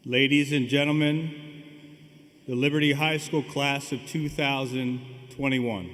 Ladies and gentlemen, the Liberty High School class of 2021.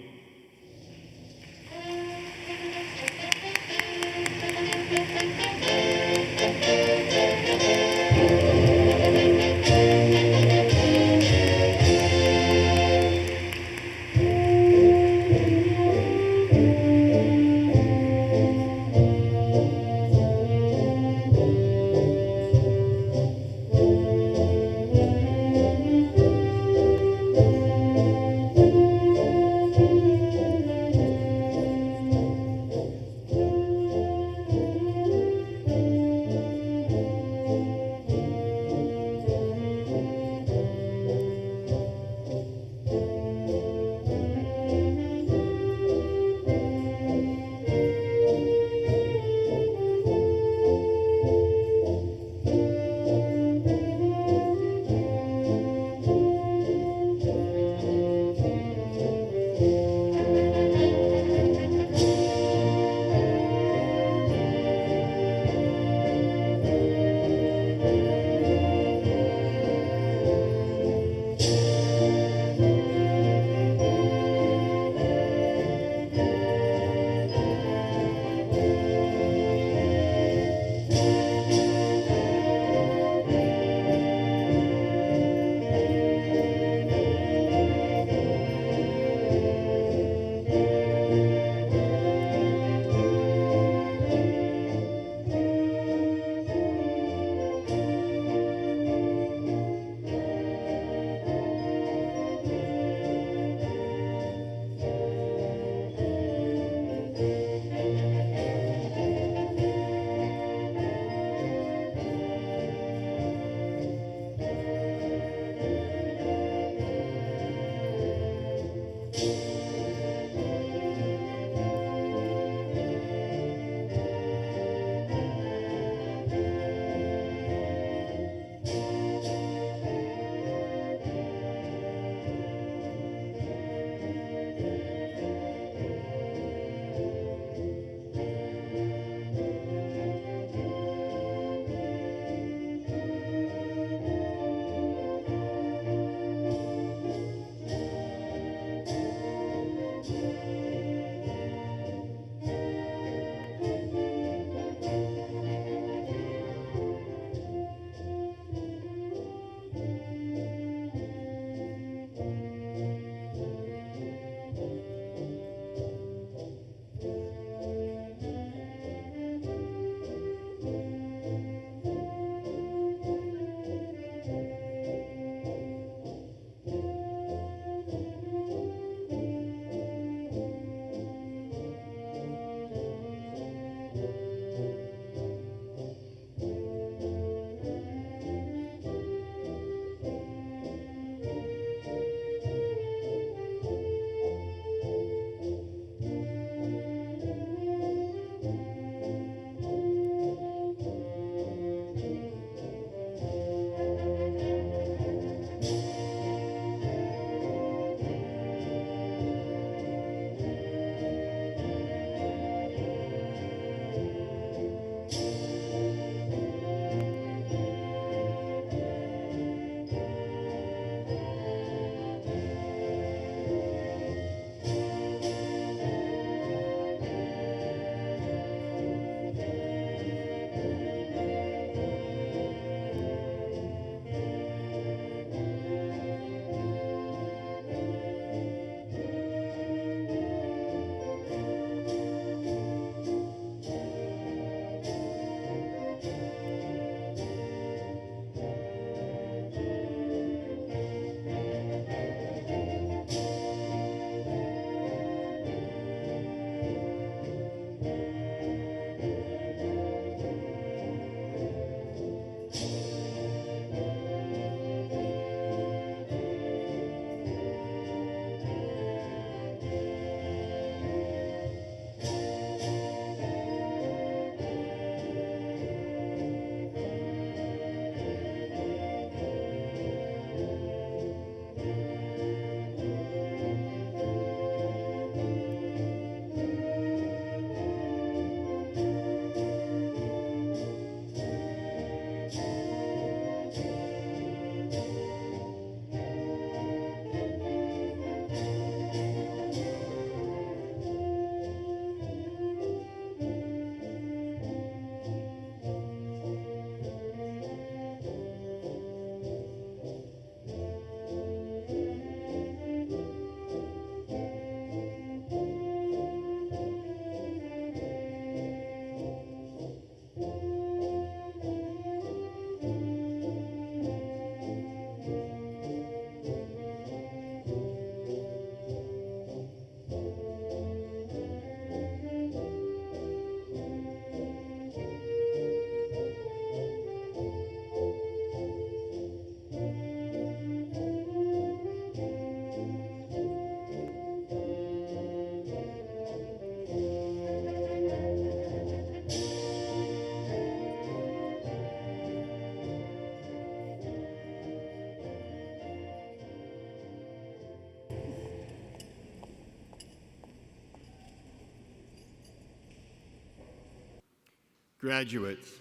Graduates,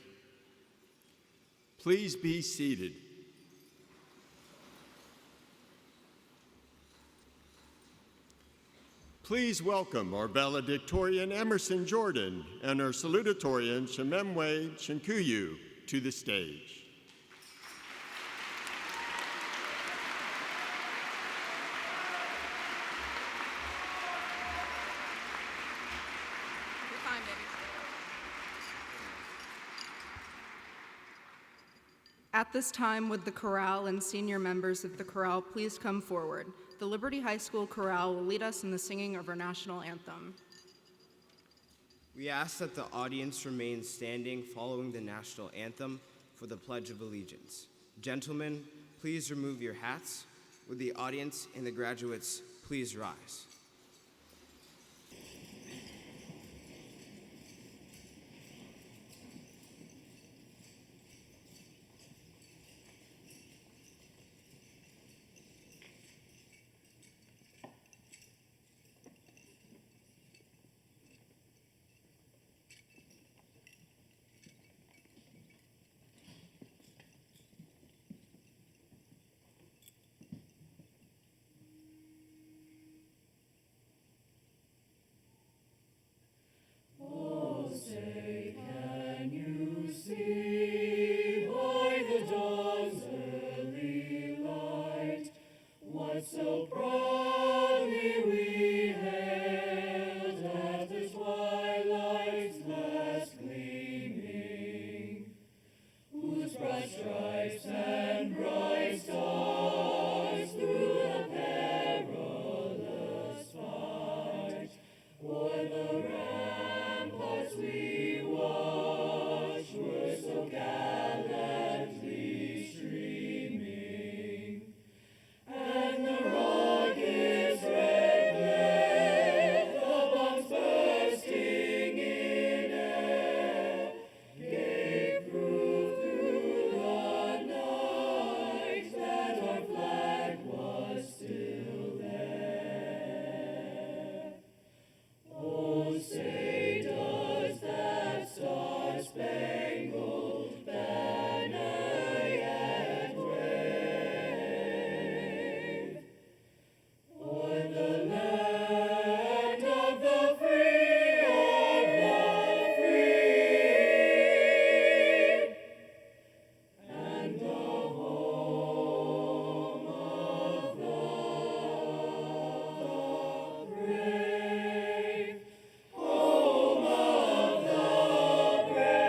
please be seated. Please welcome our valedictorian Emerson Jordan and our salutatorian Shememwe Chinkuyu to the stage. At this time, would the chorale and senior members of the chorale please come forward? The Liberty High School chorale will lead us in the singing of our national anthem. We ask that the audience remain standing following the national anthem for the Pledge of Allegiance. Gentlemen, please remove your hats. Would the audience and the graduates please rise? So proudly we hailed at the twilight's last gleaming, whose broad stripes and bright stars through the perilous fight o'er the ramparts we watched were so gallantly streaming. And the rocket's red glare, the bombs bursting in air, gave proof through the night that our flag was still there. Oh, say does that star-spangled banner yet wave o'er the land of the free, and the home of the brave, home of the brave.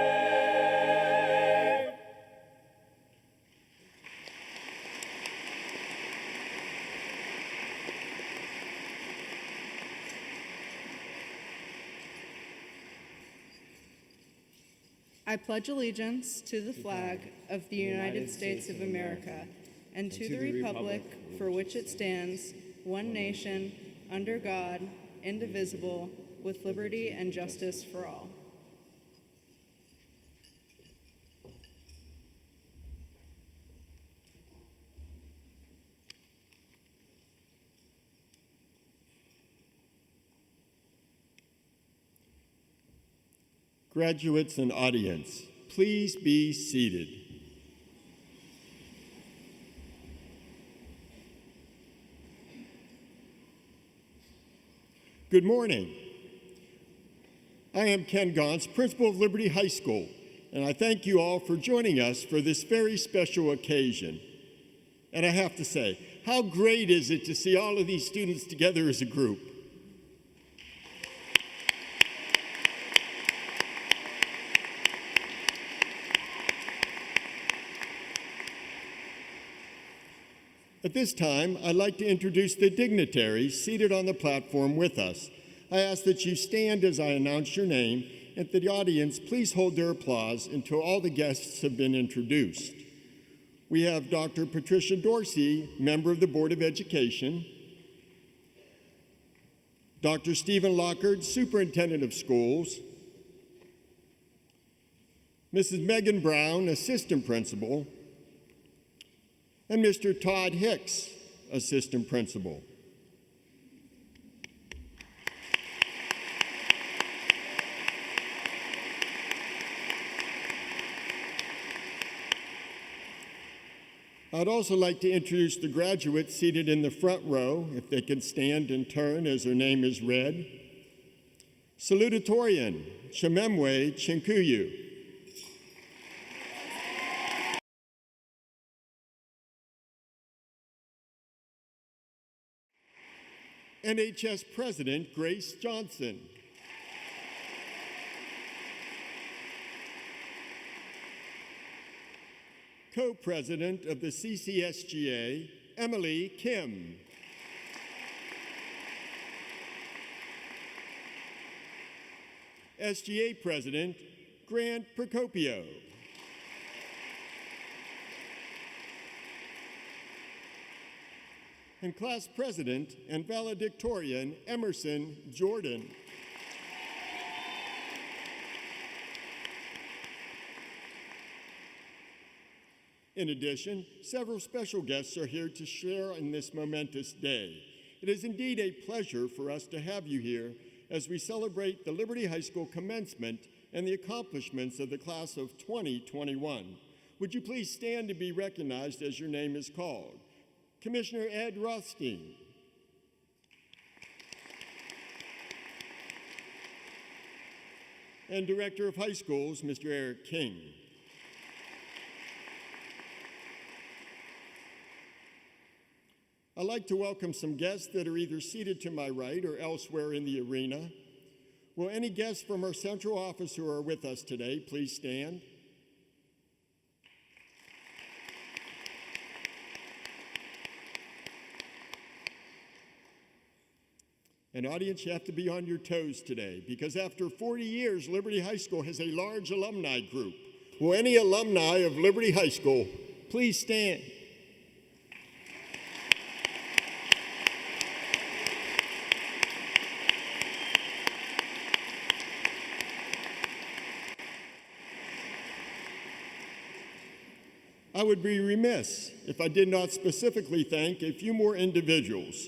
I pledge allegiance to the flag of the United States of America and to the republic for which it stands, one nation, under God, indivisible, with liberty and justice for all. Graduates and audience, please be seated. Good morning. I am Ken Gauntz, principal of Liberty High School, and I thank you all for joining us for this very special occasion. And I have to say, how great is it to see all of these students together as a group? At this time, I'd like to introduce the dignitaries seated on the platform with us. I ask that you stand as I announce your name, and that the audience please hold their applause until all the guests have been introduced. We have Dr. Patricia Dorsey, member of the Board of Education, Dr. Stephen Lockard, superintendent of schools, Mrs. Megan Brown, assistant principal, and Mr. Todd Hicks, assistant principal. I'd also like to introduce the graduates seated in the front row, if they can stand and turn as their name is read. Salutatorian, Chimemwe Chinkuyu. NHS President Grace Johnson. Co-President of the CCSGA, Emily Kim. SGA President, Grant Procopio. And Class President and Valedictorian, Emerson Jordan. In addition, several special guests are here to share in this momentous day. It is indeed a pleasure for us to have you here as we celebrate the Liberty High School commencement and the accomplishments of the class of 2021. Would you please stand to be recognized as your name is called? Commissioner Ed Rothstein. And Director of High Schools, Mr. Eric King. I'd like to welcome some guests that are either seated to my right or elsewhere in the arena. Will any guests from our central office who are with us today please stand? And audience, you have to be on your toes today because after 40 years, Liberty High School has a large alumni group. Will any alumni of Liberty High School please stand? I would be remiss if I did not specifically thank a few more individuals.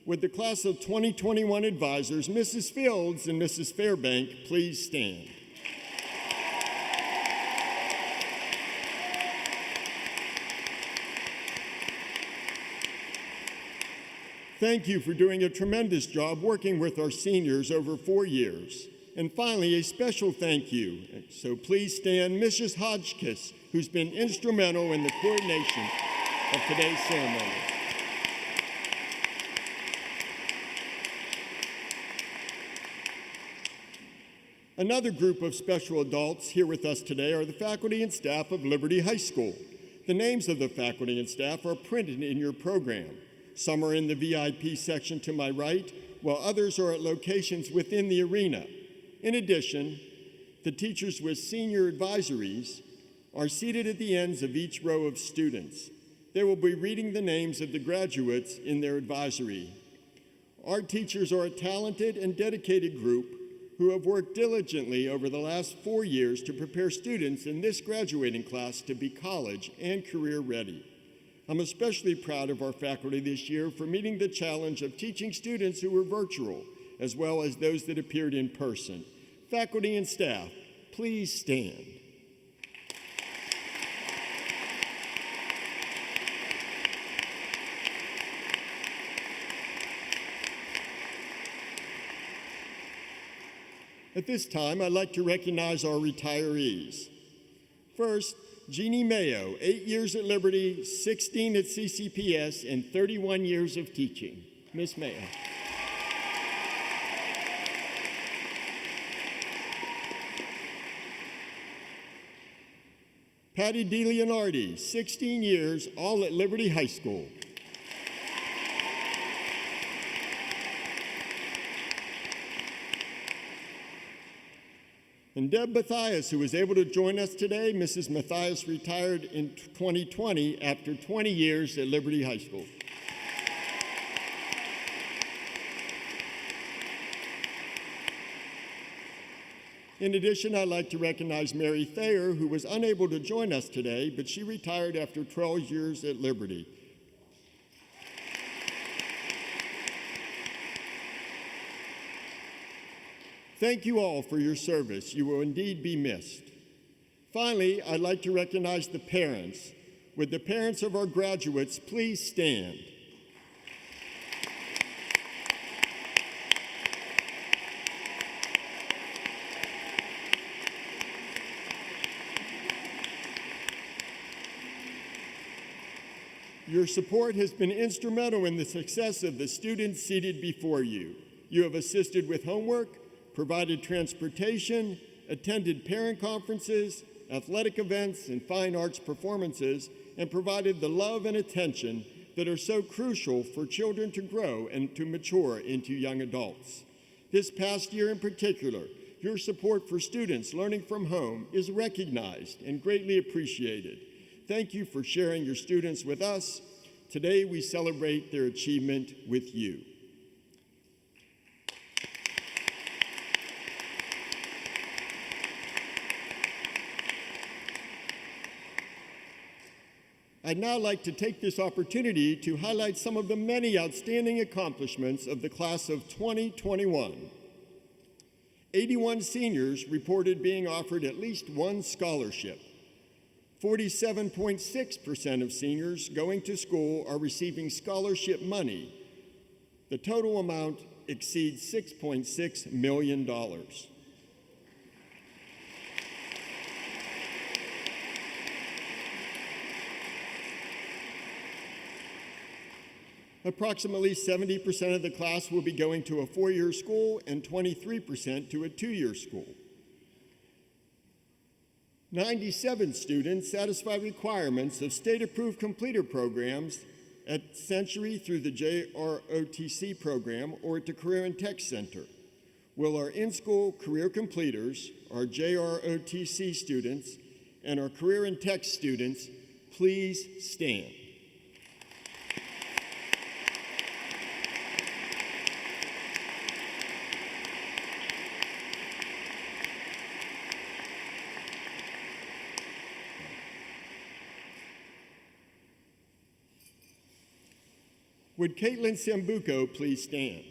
Would the class of 2021 advisors, Mrs. Fields and Mrs. Fairbank, please stand? Thank you for doing a tremendous job working with our seniors over 4 years. And finally, a special thank you. So please stand, Mrs. Hodgkiss, who's been instrumental in the coordination of today's ceremony. Another group of special adults here with us today are the faculty and staff of Liberty High School. The names of the faculty and staff are printed in your program. Some are in the VIP section to my right, while others are at locations within the arena. In addition, the teachers with senior advisories are seated at the ends of each row of students. They will be reading the names of the graduates in their advisory. Our teachers are a talented and dedicated group who have worked diligently over the last 4 years to prepare students in this graduating class to be college and career ready. I'm especially proud of our faculty this year for meeting the challenge of teaching students who were virtual, as well as those that appeared in person. Faculty and staff, please stand. At this time, I'd like to recognize our retirees. First, Jeannie Mayo, 8 years at Liberty, 16 at CCPS, and 31 years of teaching. Miss Mayo. Patty DeLeonardi, 16 years, all at Liberty High School. And Deb Mathias, who was able to join us today. Mrs. Mathias retired in 2020 after 20 years at Liberty High School. In addition, I'd like to recognize Mary Thayer, who was unable to join us today, but she retired after 12 years at Liberty. Thank you all for your service. You will indeed be missed. Finally, I'd like to recognize the parents. Would the parents of our graduates please stand? Your support has been instrumental in the success of the students seated before you. You have assisted with homework, provided transportation, attended parent conferences, athletic events, and fine arts performances, and provided the love and attention that are so crucial for children to grow and to mature into young adults. This past year in particular, your support for students learning from home is recognized and greatly appreciated. Thank you for sharing your students with us. Today, we celebrate their achievement with you. I'd now like to take this opportunity to highlight some of the many outstanding accomplishments of the class of 2021. 81 seniors reported being offered at least one scholarship. 47.6% of seniors going to school are receiving scholarship money. The total amount exceeds $6.6 million. Approximately 70% of the class will be going to a four-year school and 23% to a two-year school. 97 students satisfy requirements of state-approved completer programs at Century through the JROTC program or at the Career and Tech Center. Will our in-school career completers, our JROTC students, and our Career and Tech students please stand? Would Caitlin Sambuco please stand?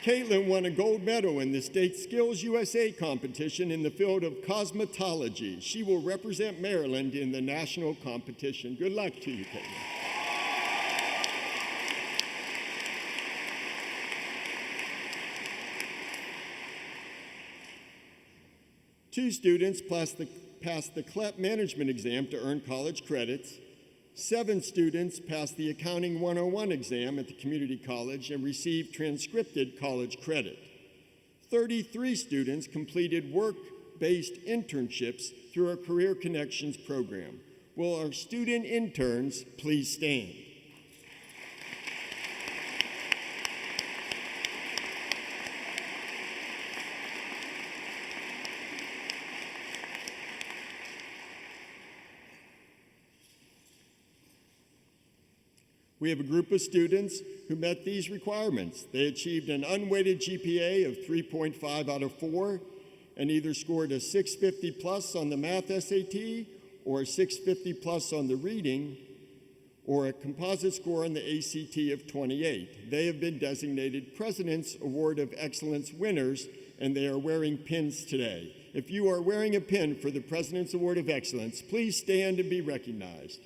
Caitlin won a gold medal in the state Skills USA competition in the field of cosmetology. She will represent Maryland in the national competition. Good luck to you, Caitlin. Two students passed the CLEP management exam to earn college credits. 7 students passed the Accounting 101 exam at the community college and received transcripted college credit. 33 students completed work-based internships through our Career Connections program. Will our student interns please stand? We have a group of students who met these requirements. They achieved an unweighted GPA of 3.5 out of 4 and either scored a 650 plus on the math SAT or a 650 plus on the reading or a composite score on the ACT of 28. They have been designated President's Award of Excellence winners, and they are wearing pins today. If you are wearing a pin for the President's Award of Excellence, please stand and be recognized.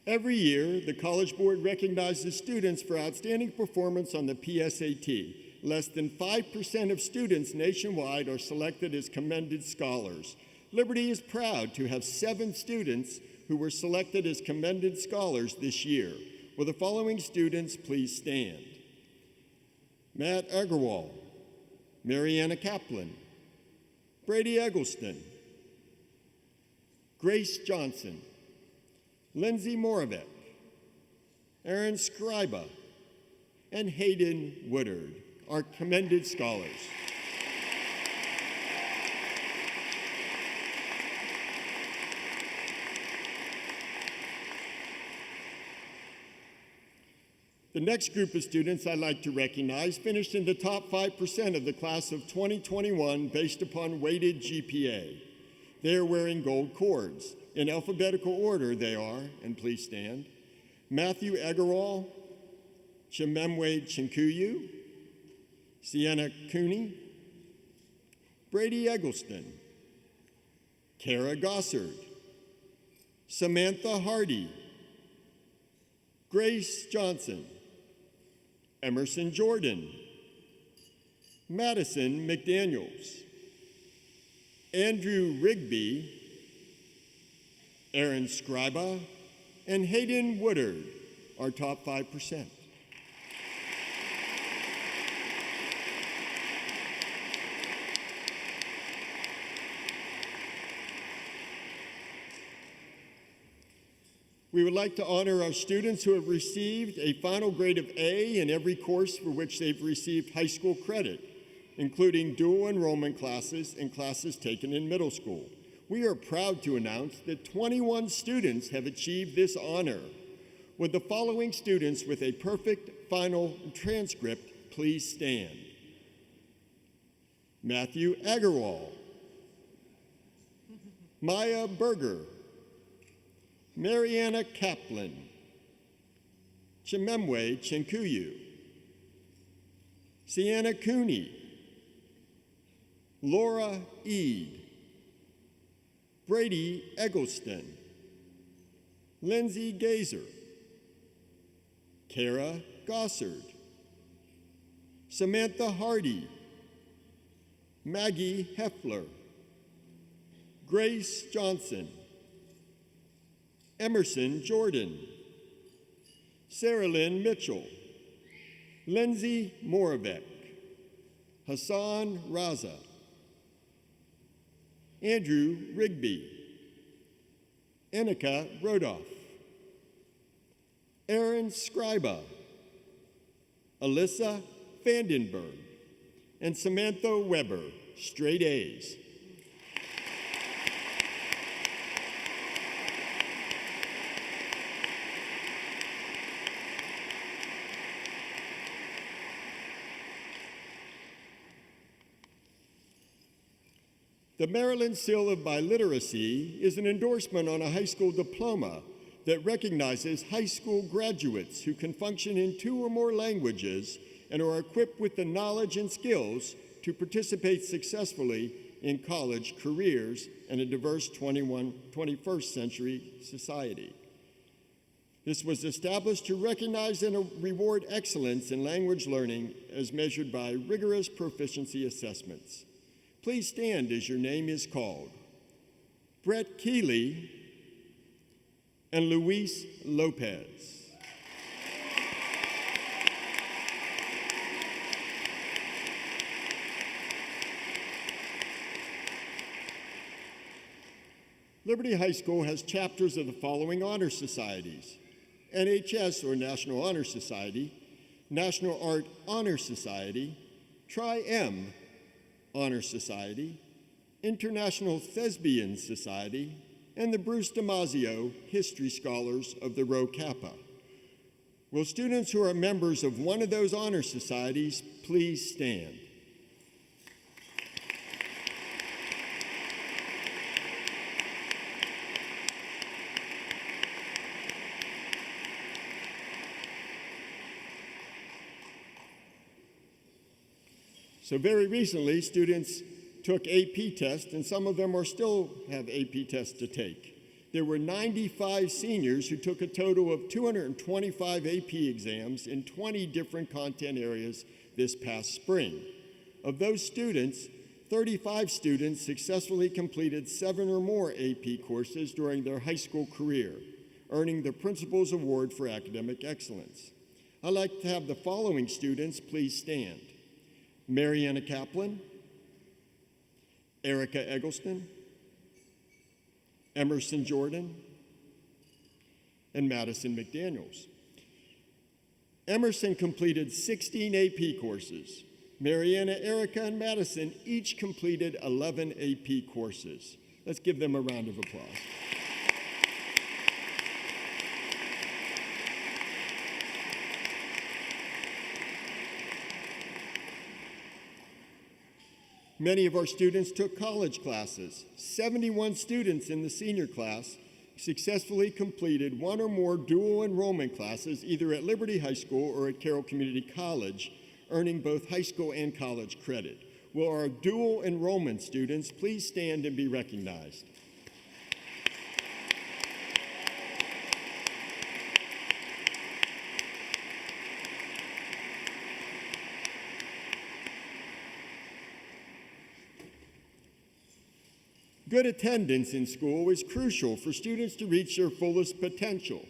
Every year, the College Board recognizes students for outstanding performance on the PSAT. Less than 5% of students nationwide are selected as commended scholars. Liberty is proud to have 7 students who were selected as commended scholars this year. Will the following students please stand? Matt Agarwal, Mariana Kaplan, Brady Eggleston, Grace Johnson, Lindsay Moravec, Aaron Scriba, and Hayden Woodard are commended scholars. The next group of students I'd like to recognize finished in the top 5% of the class of 2021 based upon weighted GPA. They are wearing gold cords. In alphabetical order they are, and please stand, Matthew Agarwal, Chimemwe Chinkuyu, Sienna Cooney, Brady Eggleston, Kara Gossard, Samantha Hardy, Grace Johnson, Emerson Jordan, Madison McDaniels, Andrew Rigby, Aaron Scriba, and Hayden Woodard, our top 5%. We would like to honor our students who have received a final grade of A in every course for which they've received high school credit, including dual enrollment classes and classes taken in middle school. We are proud to announce that 21 students have achieved this honor. Would the following students with a perfect final transcript please stand? Matthew Agarwal, Maya Berger, Mariana Kaplan, Chimemwe Chinkuyu, Sienna Cooney, Laura Eade, Brady Eggleston, Lindsay Gazer, Kara Gossard, Samantha Hardy, Maggie Heffler, Grace Johnson, Emerson Jordan, Sarah Lynn Mitchell, Lindsay Moravec, Hassan Raza, Andrew Rigby, Annika Rodoff, Aaron Scriba, Alyssa Vandenberg, and Samantha Weber, straight A's. The Maryland Seal of Biliteracy is an endorsement on a high school diploma that recognizes high school graduates who can function in 2 or more languages and are equipped with the knowledge and skills to participate successfully in college careers in a diverse 21st century society. This was established to recognize and reward excellence in language learning as measured by rigorous proficiency assessments. Please stand as your name is called. Brett Keeley and Luis Lopez. Liberty High School has chapters of the following honor societies: NHS or National Honor Society, National Art Honor Society, Tri-M Honor Society, International Thespian Society, and the Bruce DiMaggio History Scholars of the Rho Kappa. Will students who are members of one of those honor societies please stand? So very recently, students took AP tests, and some of them still have AP tests to take. There were 95 seniors who took a total of 225 AP exams in 20 different content areas this past spring. Of those students, 35 students successfully completed 7 or more AP courses during their high school career, earning the Principal's Award for Academic Excellence. I'd like to have the following students please stand: Mariana Kaplan, Erica Eggleston, Emerson Jordan, and Madison McDaniels. Emerson completed 16 AP courses. Mariana, Erica, and Madison each completed 11 AP courses. Let's give them a round of applause. Many of our students took college classes. 71 students in the senior class successfully completed one or more dual enrollment classes either at Liberty High School or at Carroll Community College, earning both high school and college credit. Will our dual enrollment students please stand and be recognized? Good attendance in school is crucial for students to reach their fullest potential.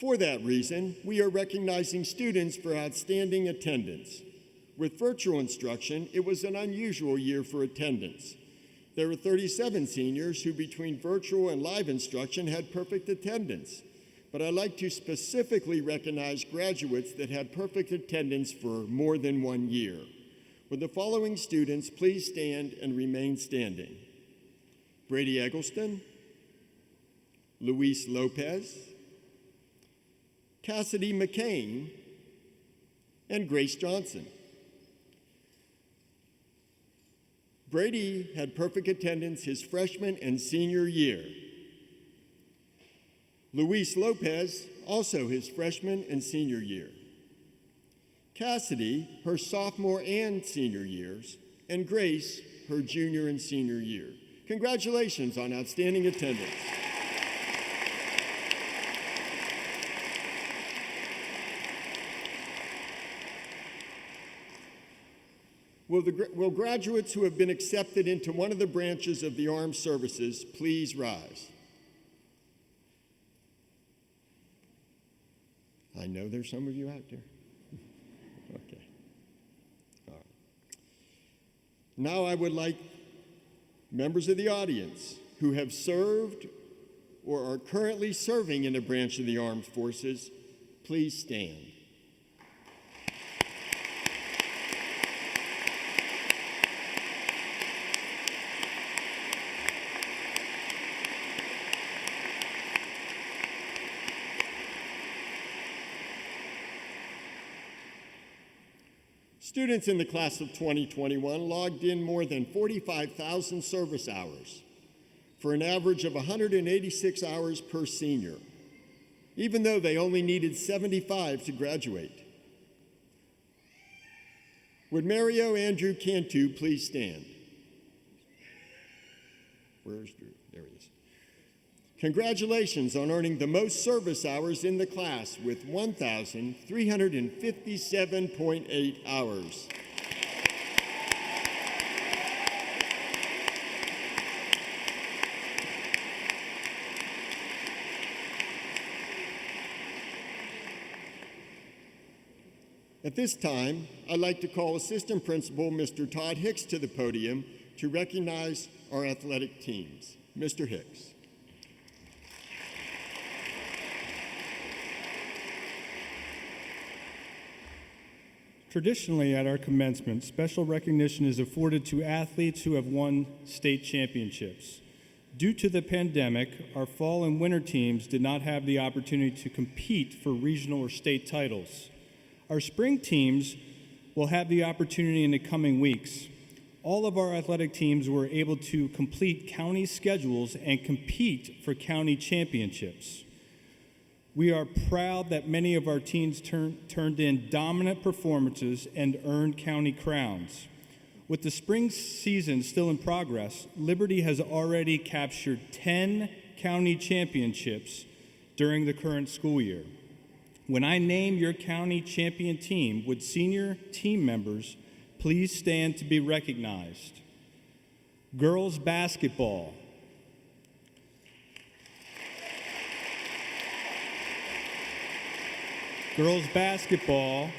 For that reason, we are recognizing students for outstanding attendance. With virtual instruction, it was an unusual year for attendance. There were 37 seniors who, between virtual and live instruction, had perfect attendance. But I'd like to specifically recognize graduates that had perfect attendance for more than 1 year. Will the following students please stand and remain standing? Brady Eggleston, Luis Lopez, Cassidy McCain, and Grace Johnson. Brady had perfect attendance his freshman and senior year. Luis Lopez, also his freshman and senior year. Cassidy, her sophomore and senior years, and Grace, her junior and senior year. Congratulations on outstanding attendance. Will graduates who have been accepted into one of the branches of the armed services please rise? I know there's some of you out there. Okay. All right. Now I would like members of the audience who have served or are currently serving in a branch of the armed forces, please stand. Students in the class of 2021 logged in more than 45,000 service hours for an average of 186 hours per senior, even though they only needed 75 to graduate. Would Mario Andrew Cantu please stand? Where's Drew? There he is. Congratulations on earning the most service hours in the class with 1,357.8 hours. At this time, I'd like to call Assistant Principal Mr. Todd Hicks to the podium to recognize our athletic teams. Mr. Hicks. Traditionally, at our commencement, special recognition is afforded to athletes who have won state championships. Due to the pandemic, our fall and winter teams did not have the opportunity to compete for regional or state titles. Our spring teams will have the opportunity in the coming weeks. All of our athletic teams were able to complete county schedules and compete for county championships. We are proud that many of our teams turned in dominant performances and earned county crowns. With the spring season still in progress, Liberty has already captured 10 county championships during the current school year. When I name your county champion team, would senior team members please stand to be recognized? Girls basketball. Girls basketball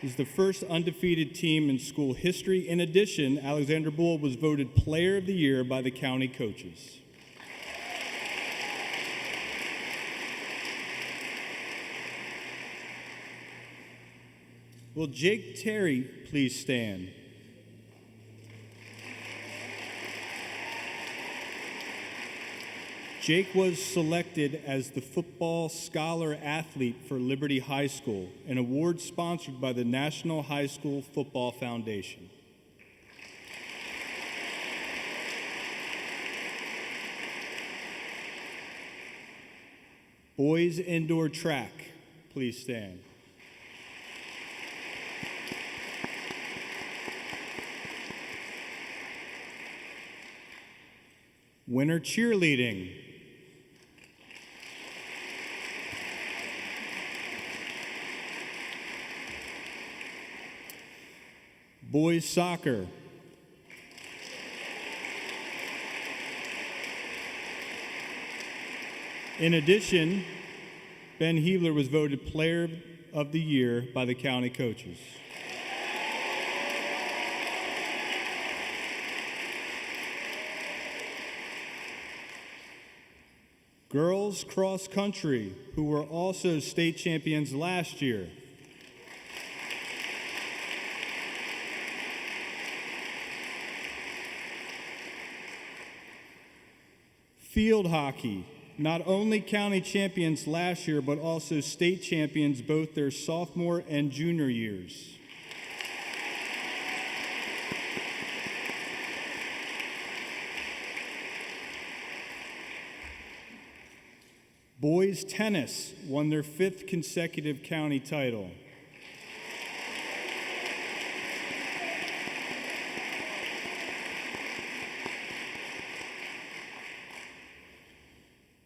is the first undefeated team in school history. In addition, Alexander Bull was voted Player of the Year by the county coaches. Will Jake Terry please stand? Jake was selected as the Football Scholar Athlete for Liberty High School, an award sponsored by the National High School Football Foundation. Boys indoor track, please stand. Winter cheerleading. Boys soccer. In addition, Ben Hebler was voted Player of the Year by the county coaches. Girls cross country, who were also state champions last year. Field hockey, not only county champions last year, but also state champions both their sophomore and junior years. Boys tennis won their 5th consecutive county title.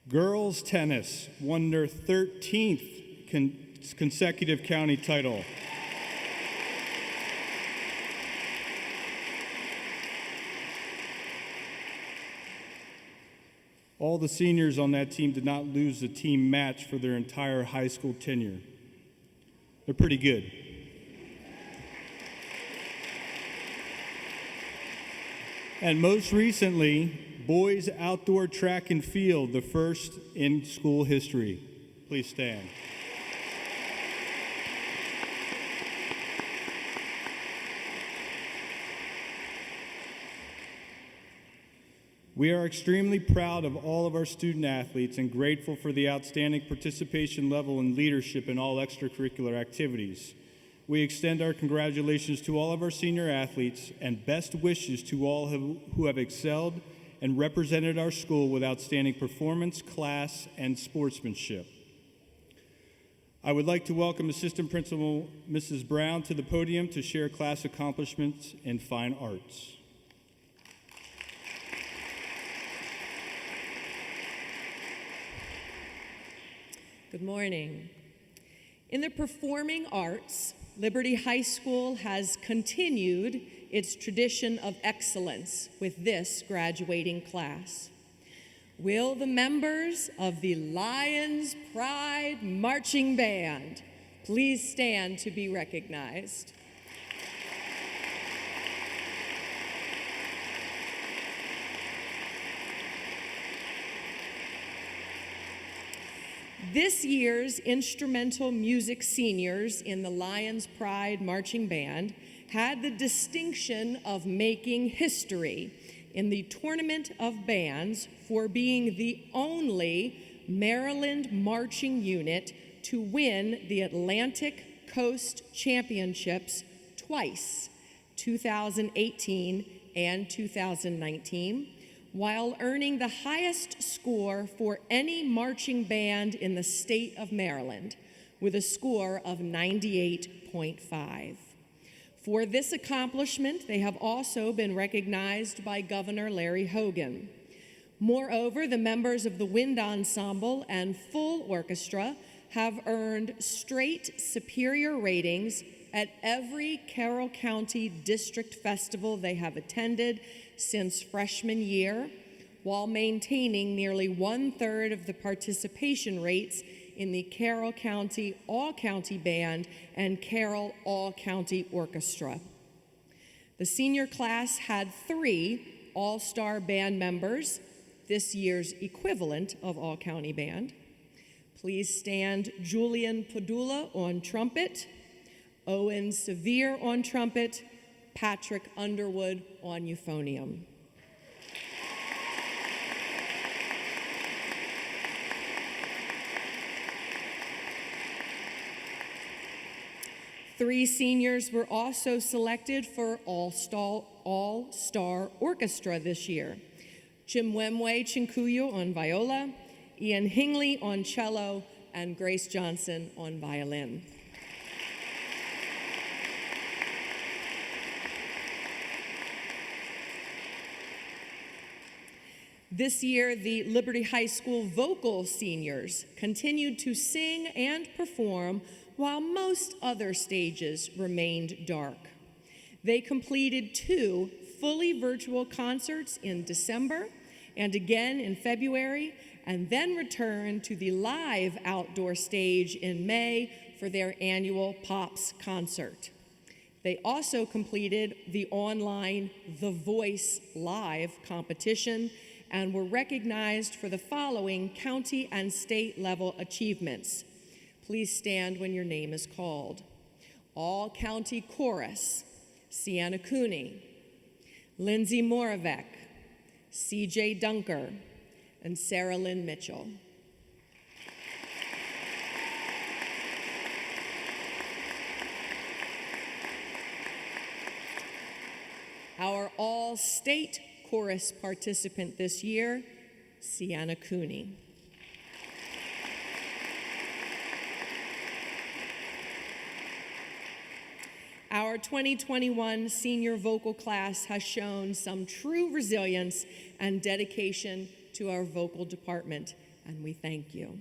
Girls tennis won their 13th consecutive county title. All the seniors on that team did not lose a team match for their entire high school tenure. They're pretty good. And most recently, boys outdoor track and field, the first in school history. Please stand. We are extremely proud of all of our student athletes and grateful for the outstanding participation level and leadership in all extracurricular activities. We extend our congratulations to all of our senior athletes and best wishes to all who have excelled and represented our school with outstanding performance, class, and sportsmanship. I would like to welcome Assistant Principal Mrs. Brown to the podium to share class accomplishments in fine arts. Good morning. In the performing arts, Liberty High School has continued its tradition of excellence with this graduating class. Will the members of the Lions Pride Marching Band please stand to be recognized? This year's instrumental music seniors in the Lions Pride Marching Band had the distinction of making history in the Tournament of Bands for being the only Maryland marching unit to win the Atlantic Coast Championships twice, 2018 and 2019, while earning the highest score for any marching band in the state of Maryland, with a score of 98.5. For this accomplishment, they have also been recognized by Governor Larry Hogan. Moreover, the members of the wind ensemble and full orchestra have earned straight superior ratings at every Carroll County District Festival they have attended since freshman year, while maintaining nearly 1/3 of the participation rates in the Carroll County All-County Band and Carroll All-County Orchestra. The senior class had 3 all-star band members, this year's equivalent of All-County Band. Please stand Julian Padula on trumpet, Owen Severe on trumpet, Patrick Underwood on euphonium. Three seniors were also selected for All-Star Orchestra this year. Chimwemwe Chinkuyo on viola, Ian Hingley on cello, and Grace Johnson on violin. This year, the Liberty High School vocal seniors continued to sing and perform while most other stages remained dark. They completed 2 fully virtual concerts in December and again in February, and then returned to the live outdoor stage in May for their annual Pops concert. They also completed the online The Voice Live competition and were recognized for the following county and state level achievements. Please stand when your name is called. All County Chorus, Sienna Cooney, Lindsay Moravec, C.J. Dunker, and Sarah Lynn Mitchell. Our all-state chorus participant this year, Sienna Cooney. Our 2021 senior vocal class has shown some true resilience and dedication to our vocal department, and we thank you.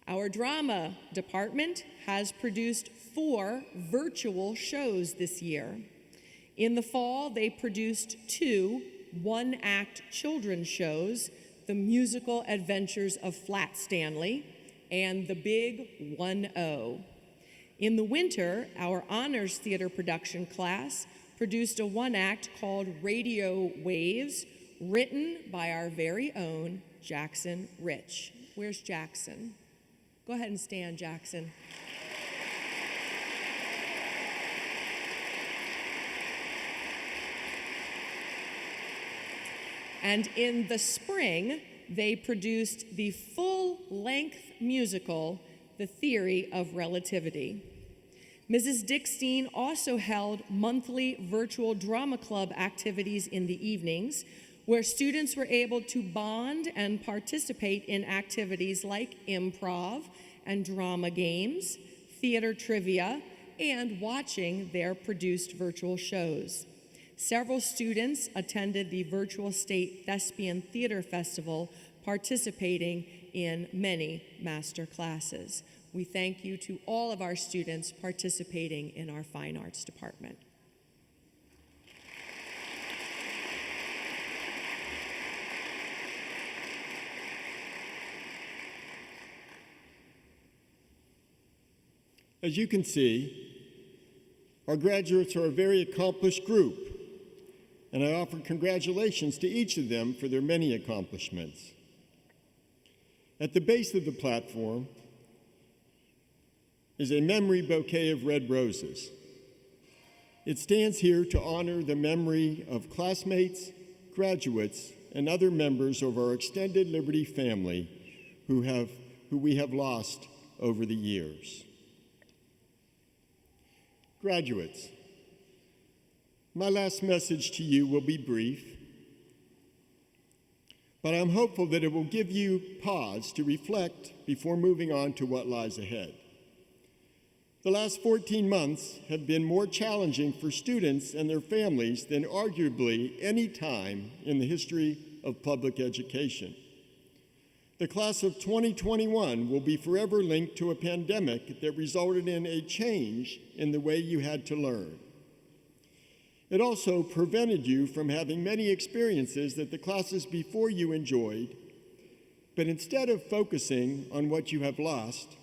Our drama department has produced 4 virtual shows this year. In the fall, they produced 2 one-act children's shows, The Musical Adventures of Flat Stanley and The Big 1-0. In the winter, our honors theater production class produced a one-act called Radio Waves, written by our very own Jackson Rich. Where's Jackson? Go ahead and stand, Jackson. And in the spring, they produced the full-length musical, The Theory of Relativity. Mrs. Dickstein also held monthly virtual drama club activities in the evenings, where students were able to bond and participate in activities like improv and drama games, theater trivia, and watching their produced virtual shows. Several students attended the Virtual State Thespian Theater Festival, participating in many master classes. We thank you to all of our students participating in our Fine Arts Department. As you can see, our graduates are a very accomplished group, and I offer congratulations to each of them for their many accomplishments. At the base of the platform is a memory bouquet of red roses. It stands here to honor the memory of classmates, graduates, and other members of our extended Liberty family who we have lost over the years. Graduates, my last message to you will be brief, but I'm hopeful that it will give you pause to reflect before moving on to what lies ahead. The last 14 months have been more challenging for students and their families than arguably any time in the history of public education. The class of 2021 will be forever linked to a pandemic that resulted in a change in the way you had to learn. It also prevented you from having many experiences that the classes before you enjoyed, but instead of focusing on what you have lost,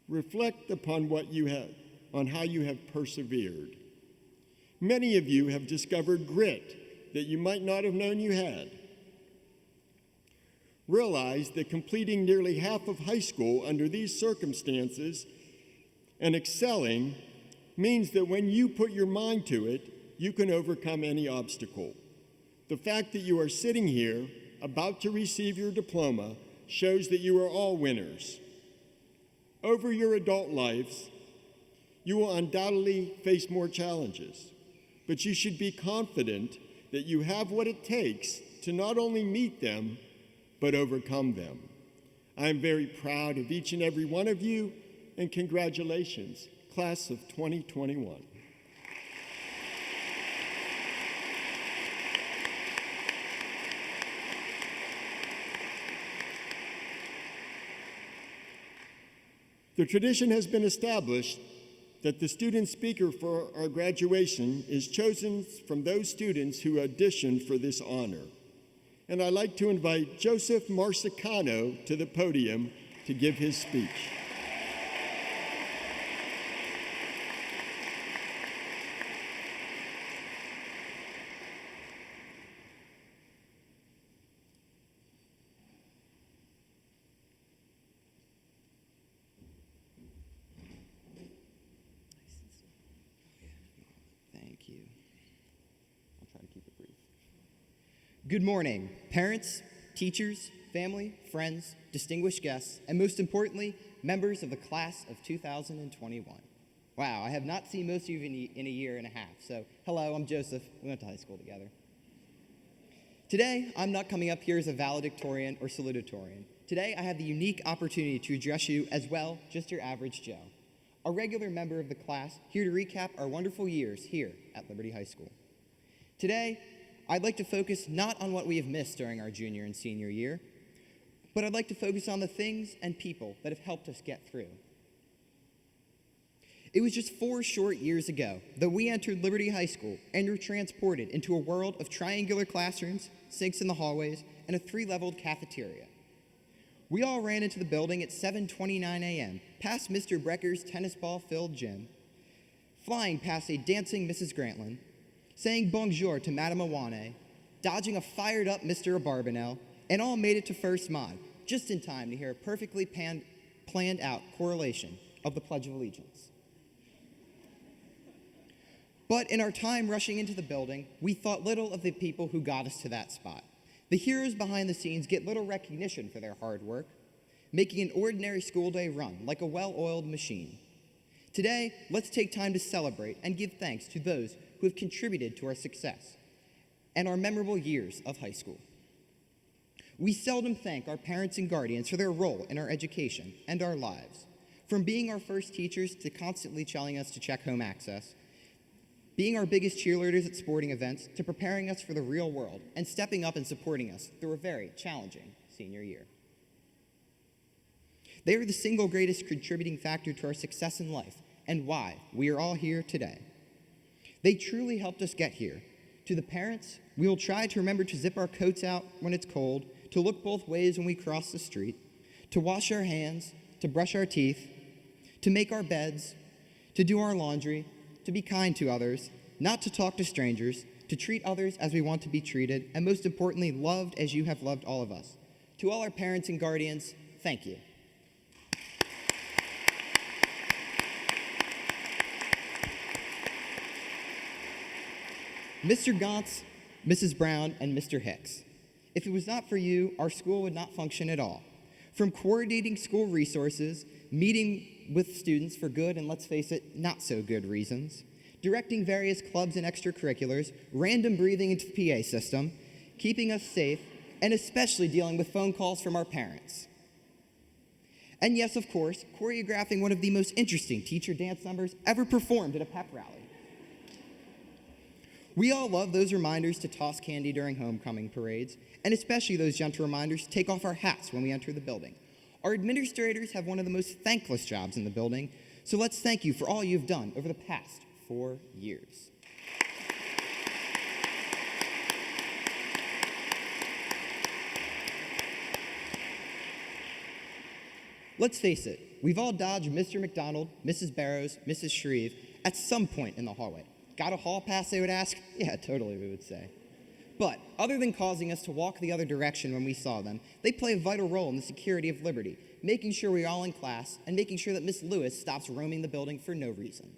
reflect upon how you have persevered. Many of you have discovered grit that you might not have known you had. Realize that completing nearly half of high school under these circumstances and excelling means that when you put your mind to it, you can overcome any obstacle. The fact that you are sitting here about to receive your diploma shows that you are all winners. Over your adult lives, you will undoubtedly face more challenges, but you should be confident that you have what it takes to not only meet them, but overcome them. I am very proud of each and every one of you, and congratulations, class of 2021. The tradition has been established that the student speaker for our graduation is chosen from those students who auditioned for this honor. And I'd like to invite Joseph Marsicano to the podium to give his speech. Thank you. I'll try to keep it brief. Good morning, parents, teachers, family, friends, distinguished guests, and most importantly, members of the class of 2021. Wow, I have not seen most of you in a year and a half. So, hello, I'm Joseph. We went to high school together. Today, I'm not coming up here as a valedictorian or salutatorian. Today, I have the unique opportunity to address you as well, just your average Joe, a regular member of the class here to recap our wonderful years here at Liberty High School. Today, I'd like to focus not on what we have missed during our junior and senior year, but I'd like to focus on the things and people that have helped us get through. It was just 4 short years ago that we entered Liberty High School and were transported into a world of triangular classrooms, sinks in the hallways, and a 3-leveled cafeteria. We all ran into the building at 7:29 a.m., past Mr. Brecker's tennis ball-filled gym, flying past a dancing Mrs. Grantland, saying bonjour to Madame Awane, dodging a fired-up Mr. Abarbanel, and all made it to First Mod, just in time to hear a perfectly planned-out correlation of the Pledge of Allegiance. But in our time rushing into the building, we thought little of the people who got us to that spot. The heroes behind the scenes get little recognition for their hard work, making an ordinary school day run like a well-oiled machine. Today, let's take time to celebrate and give thanks to those who have contributed to our success and our memorable years of high school. We seldom thank our parents and guardians for their role in our education and our lives, from being our first teachers to constantly telling us to check home access, being our biggest cheerleaders at sporting events, to preparing us for the real world and stepping up and supporting us through a very challenging senior year. They are the single greatest contributing factor to our success in life and why we are all here today. They truly helped us get here. To the parents, we will try to remember to zip our coats out when it's cold, to look both ways when we cross the street, to wash our hands, to brush our teeth, to make our beds, to do our laundry, to be kind to others, not to talk to strangers, to treat others as we want to be treated, and most importantly, loved as you have loved all of us. To all our parents and guardians, thank you. Mr. Gantz, Mrs. Brown, and Mr. Hicks. If it was not for you, our school would not function at all. From coordinating school resources, meeting with students for good and, let's face it, not so good reasons, directing various clubs and extracurriculars, random breathing into the PA system, keeping us safe, and especially dealing with phone calls from our parents. And yes, of course, choreographing one of the most interesting teacher dance numbers ever performed at a pep rally. We all love those reminders to toss candy during homecoming parades, and especially those gentle reminders to take off our hats when we enter the building. Our administrators have one of the most thankless jobs in the building, so let's thank you for all you've done over the past 4 years. Let's face it, we've all dodged Mr. McDonald, Mrs. Barrows, Mrs. Shreve at some point in the hallway. Got a hall pass, they would ask? Yeah, totally, we would say. But other than causing us to walk the other direction when we saw them, they play a vital role in the security of Liberty, making sure we're all in class and making sure that Miss Lewis stops roaming the building for no reason.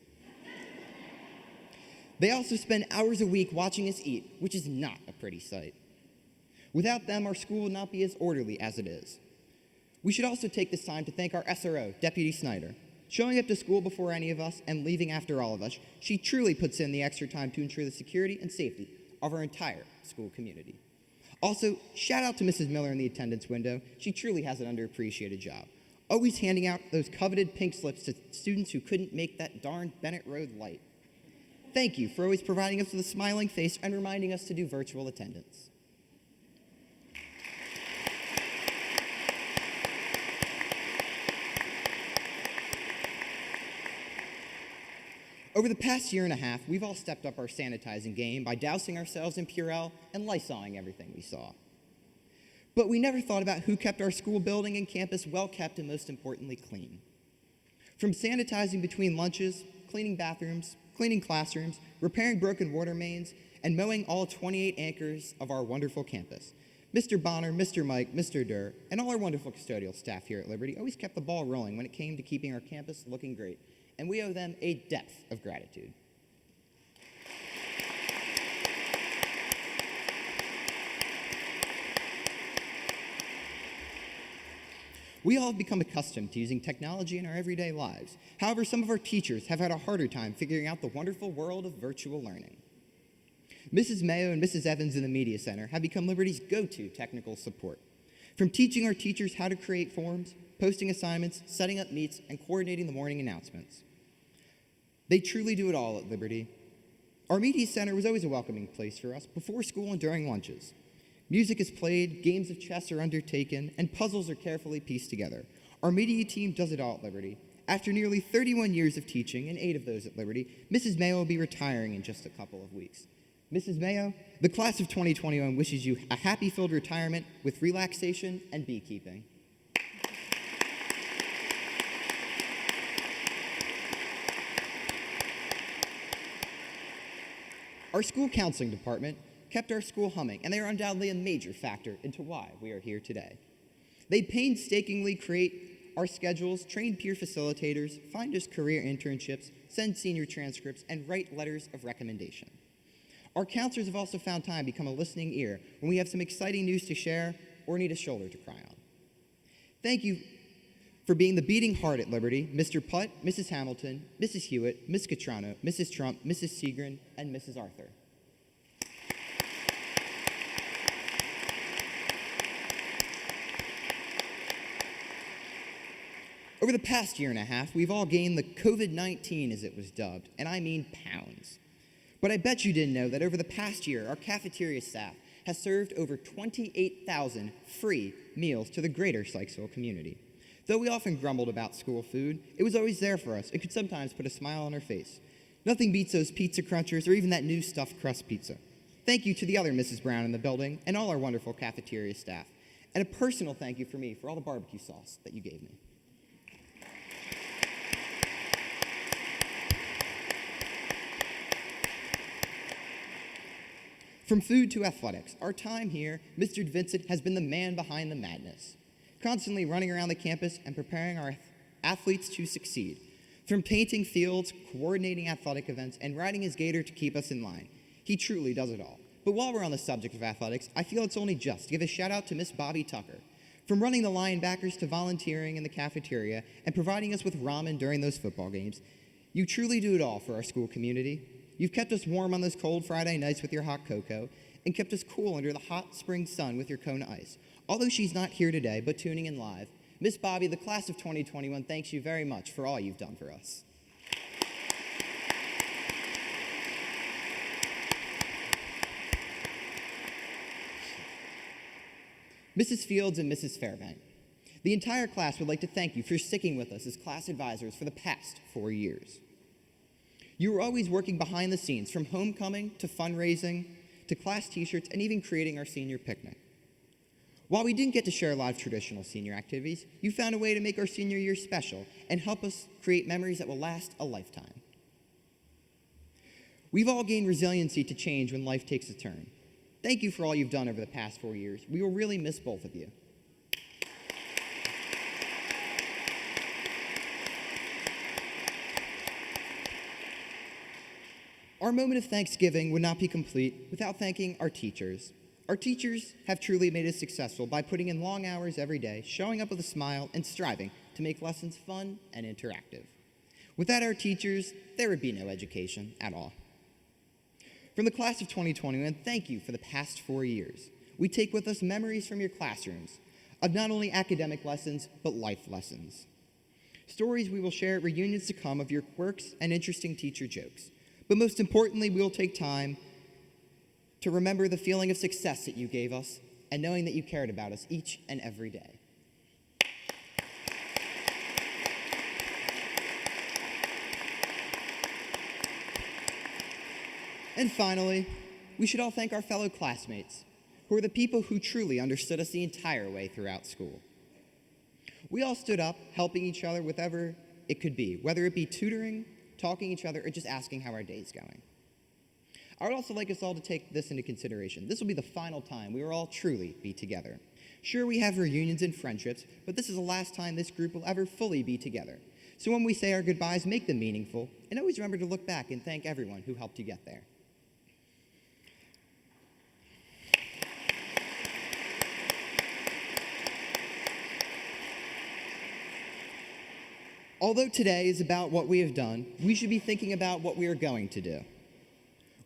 They also spend hours a week watching us eat, which is not a pretty sight. Without them, our school would not be as orderly as it is. We should also take this time to thank our SRO, Deputy Snyder. Showing up to school before any of us and leaving after all of us, she truly puts in the extra time to ensure the security and safety of our entire school community. Also, shout out to Mrs. Miller in the attendance window. She truly has an underappreciated job, always handing out those coveted pink slips to students who couldn't make that darn Bennett Road light. Thank you for always providing us with a smiling face and reminding us to do virtual attendance. Over the past year and a half, we've all stepped up our sanitizing game by dousing ourselves in Purell and Lysoling everything we saw. But we never thought about who kept our school building and campus well kept and, most importantly, clean. From sanitizing between lunches, cleaning bathrooms, cleaning classrooms, repairing broken water mains, and mowing all 28 acres of our wonderful campus, Mr. Bonner, Mr. Mike, Mr. Durr, and all our wonderful custodial staff here at Liberty always kept the ball rolling when it came to keeping our campus looking great, and we owe them a debt of gratitude. We all have become accustomed to using technology in our everyday lives. However, some of our teachers have had a harder time figuring out the wonderful world of virtual learning. Mrs. Mayo and Mrs. Evans in the Media Center have become Liberty's go-to technical support. From teaching our teachers how to create forms, posting assignments, setting up meets, and coordinating the morning announcements. They truly do it all at Liberty. Our Media Center was always a welcoming place for us before school and during lunches. Music is played, games of chess are undertaken, and puzzles are carefully pieced together. Our media team does it all at Liberty. After nearly 31 years of teaching, and 8 of those at Liberty, Mrs. Mayo will be retiring in just a couple of weeks. Mrs. Mayo, the class of 2021 wishes you a happy-filled retirement with relaxation and beekeeping. Our school counseling department kept our school humming, and they are undoubtedly a major factor into why we are here today. They painstakingly create our schedules, train peer facilitators, find us career internships, send senior transcripts, and write letters of recommendation. Our counselors have also found time to become a listening ear when we have some exciting news to share or need a shoulder to cry on. Thank you for being the beating heart at Liberty, Mr. Putt, Mrs. Hamilton, Mrs. Hewitt, Ms. Catrano, Mrs. Trump, Mrs. Segrin, and Mrs. Arthur. Over the past year and a half, we've all gained the COVID-19, as it was dubbed, and I mean pounds. But I bet you didn't know that over the past year, our cafeteria staff has served over 28,000 free meals to the greater Sykesville community. Though we often grumbled about school food, it was always there for us. It could sometimes put a smile on our face. Nothing beats those pizza crunchers or even that new stuffed crust pizza. Thank you to the other Mrs. Brown in the building and all our wonderful cafeteria staff. And a personal thank you for me for all the barbecue sauce that you gave me. From food to athletics, our time here, Mr. Vincent has been the man behind the madness, constantly running around the campus and preparing our athletes to succeed. From painting fields, coordinating athletic events, and riding his gator to keep us in line. He truly does it all. But while we're on the subject of athletics, I feel it's only just to give a shout out to Miss Bobby Tucker. From running the linebackers to volunteering in the cafeteria and providing us with ramen during those football games, you truly do it all for our school community. You've kept us warm on those cold Friday nights with your hot cocoa and kept us cool under the hot spring sun with your Kona ice. Although she's not here today, but tuning in live, Miss Bobby, the class of 2021, thanks you very much for all you've done for us. Mrs. Fields and Mrs. Fairbank, the entire class would like to thank you for sticking with us as class advisors for the past 4 years. You were always working behind the scenes, from homecoming to fundraising to class t-shirts and even creating our senior picnic. While we didn't get to share a lot of traditional senior activities, you found a way to make our senior year special and help us create memories that will last a lifetime. We've all gained resiliency to change when life takes a turn. Thank you for all you've done over the past 4 years. We will really miss both of you. Our moment of Thanksgiving would not be complete without thanking our teachers. Our teachers have truly made us successful by putting in long hours every day, showing up with a smile, and striving to make lessons fun and interactive. Without our teachers, there would be no education at all. From the class of 2021, thank you for the past 4 years. We take with us memories from your classrooms of not only academic lessons, but life lessons. Stories we will share at reunions to come of your quirks and interesting teacher jokes. But most importantly, we will take time to remember the feeling of success that you gave us and knowing that you cared about us each and every day. And finally, we should all thank our fellow classmates, who are the people who truly understood us the entire way throughout school. We all stood up, helping each other with whatever it could be, whether it be tutoring, talking to each other, or just asking how our day's going. I would also like us all to take this into consideration. This will be the final time we will all truly be together. Sure, we have reunions and friendships, but this is the last time this group will ever fully be together. So when we say our goodbyes, make them meaningful, and always remember to look back and thank everyone who helped you get there. Although today is about what we have done, we should be thinking about what we are going to do.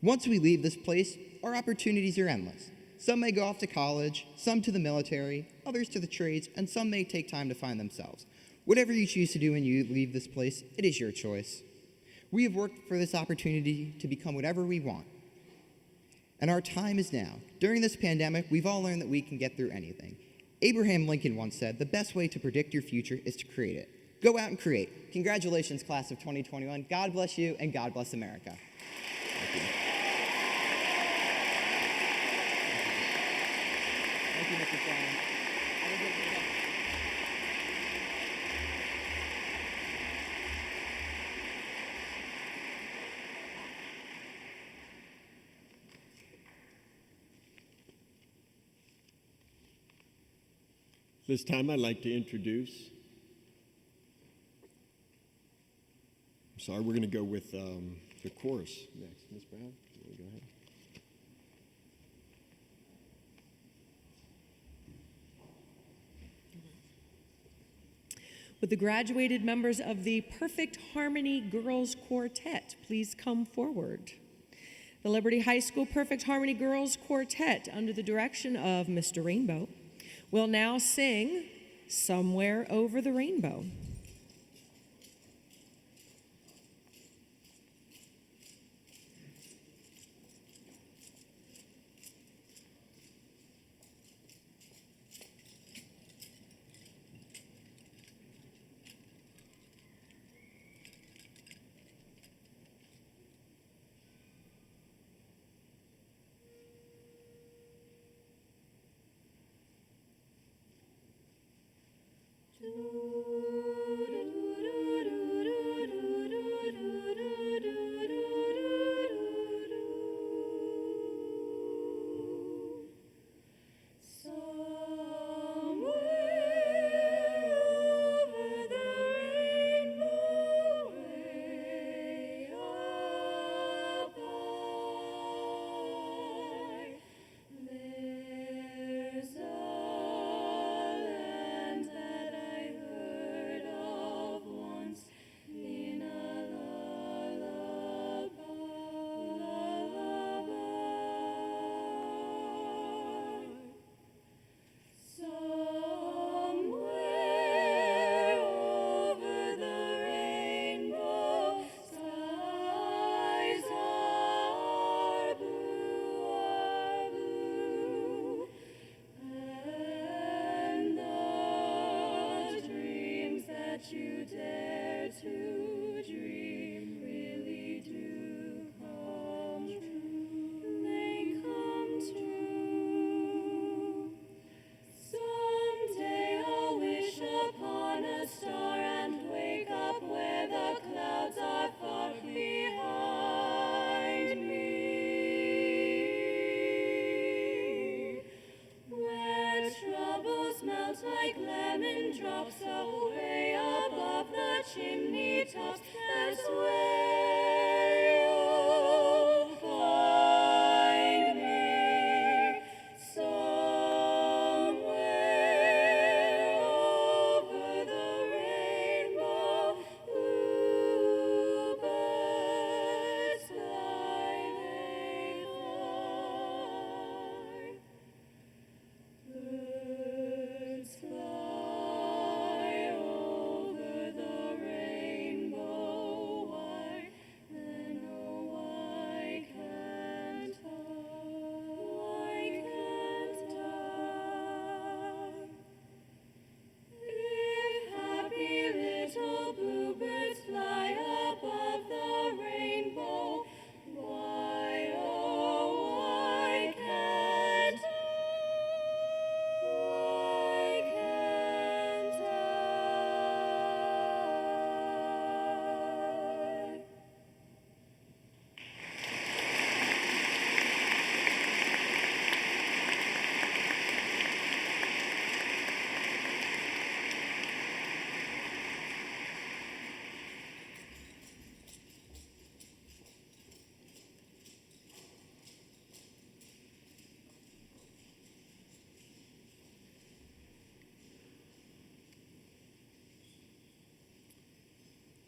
Once we leave this place, our opportunities are endless. Some may go off to college, some to the military, others to the trades, and some may take time to find themselves. Whatever you choose to do when you leave this place, it is your choice. We have worked for this opportunity to become whatever we want. And our time is now. During this pandemic, we've all learned that we can get through anything. Abraham Lincoln once said, "The best way to predict your future is to create it." Go out and create. Congratulations, class of 2021. God bless you, and God bless America. Thank you. Thank you, Mr. Fallon. Have a good day. This time I'd like to introduce, we're going to go with the chorus next. Ms. Brown, go ahead. Would the graduated members of the Perfect Harmony Girls Quartet please come forward? The Liberty High School Perfect Harmony Girls Quartet, under the direction of Mr. Rainbow, will now sing "Somewhere Over the Rainbow." Like lemon drops away above the chimney tops. That's where you'll find me, somewhere over the rainbow. Bluebirds fly, they fly.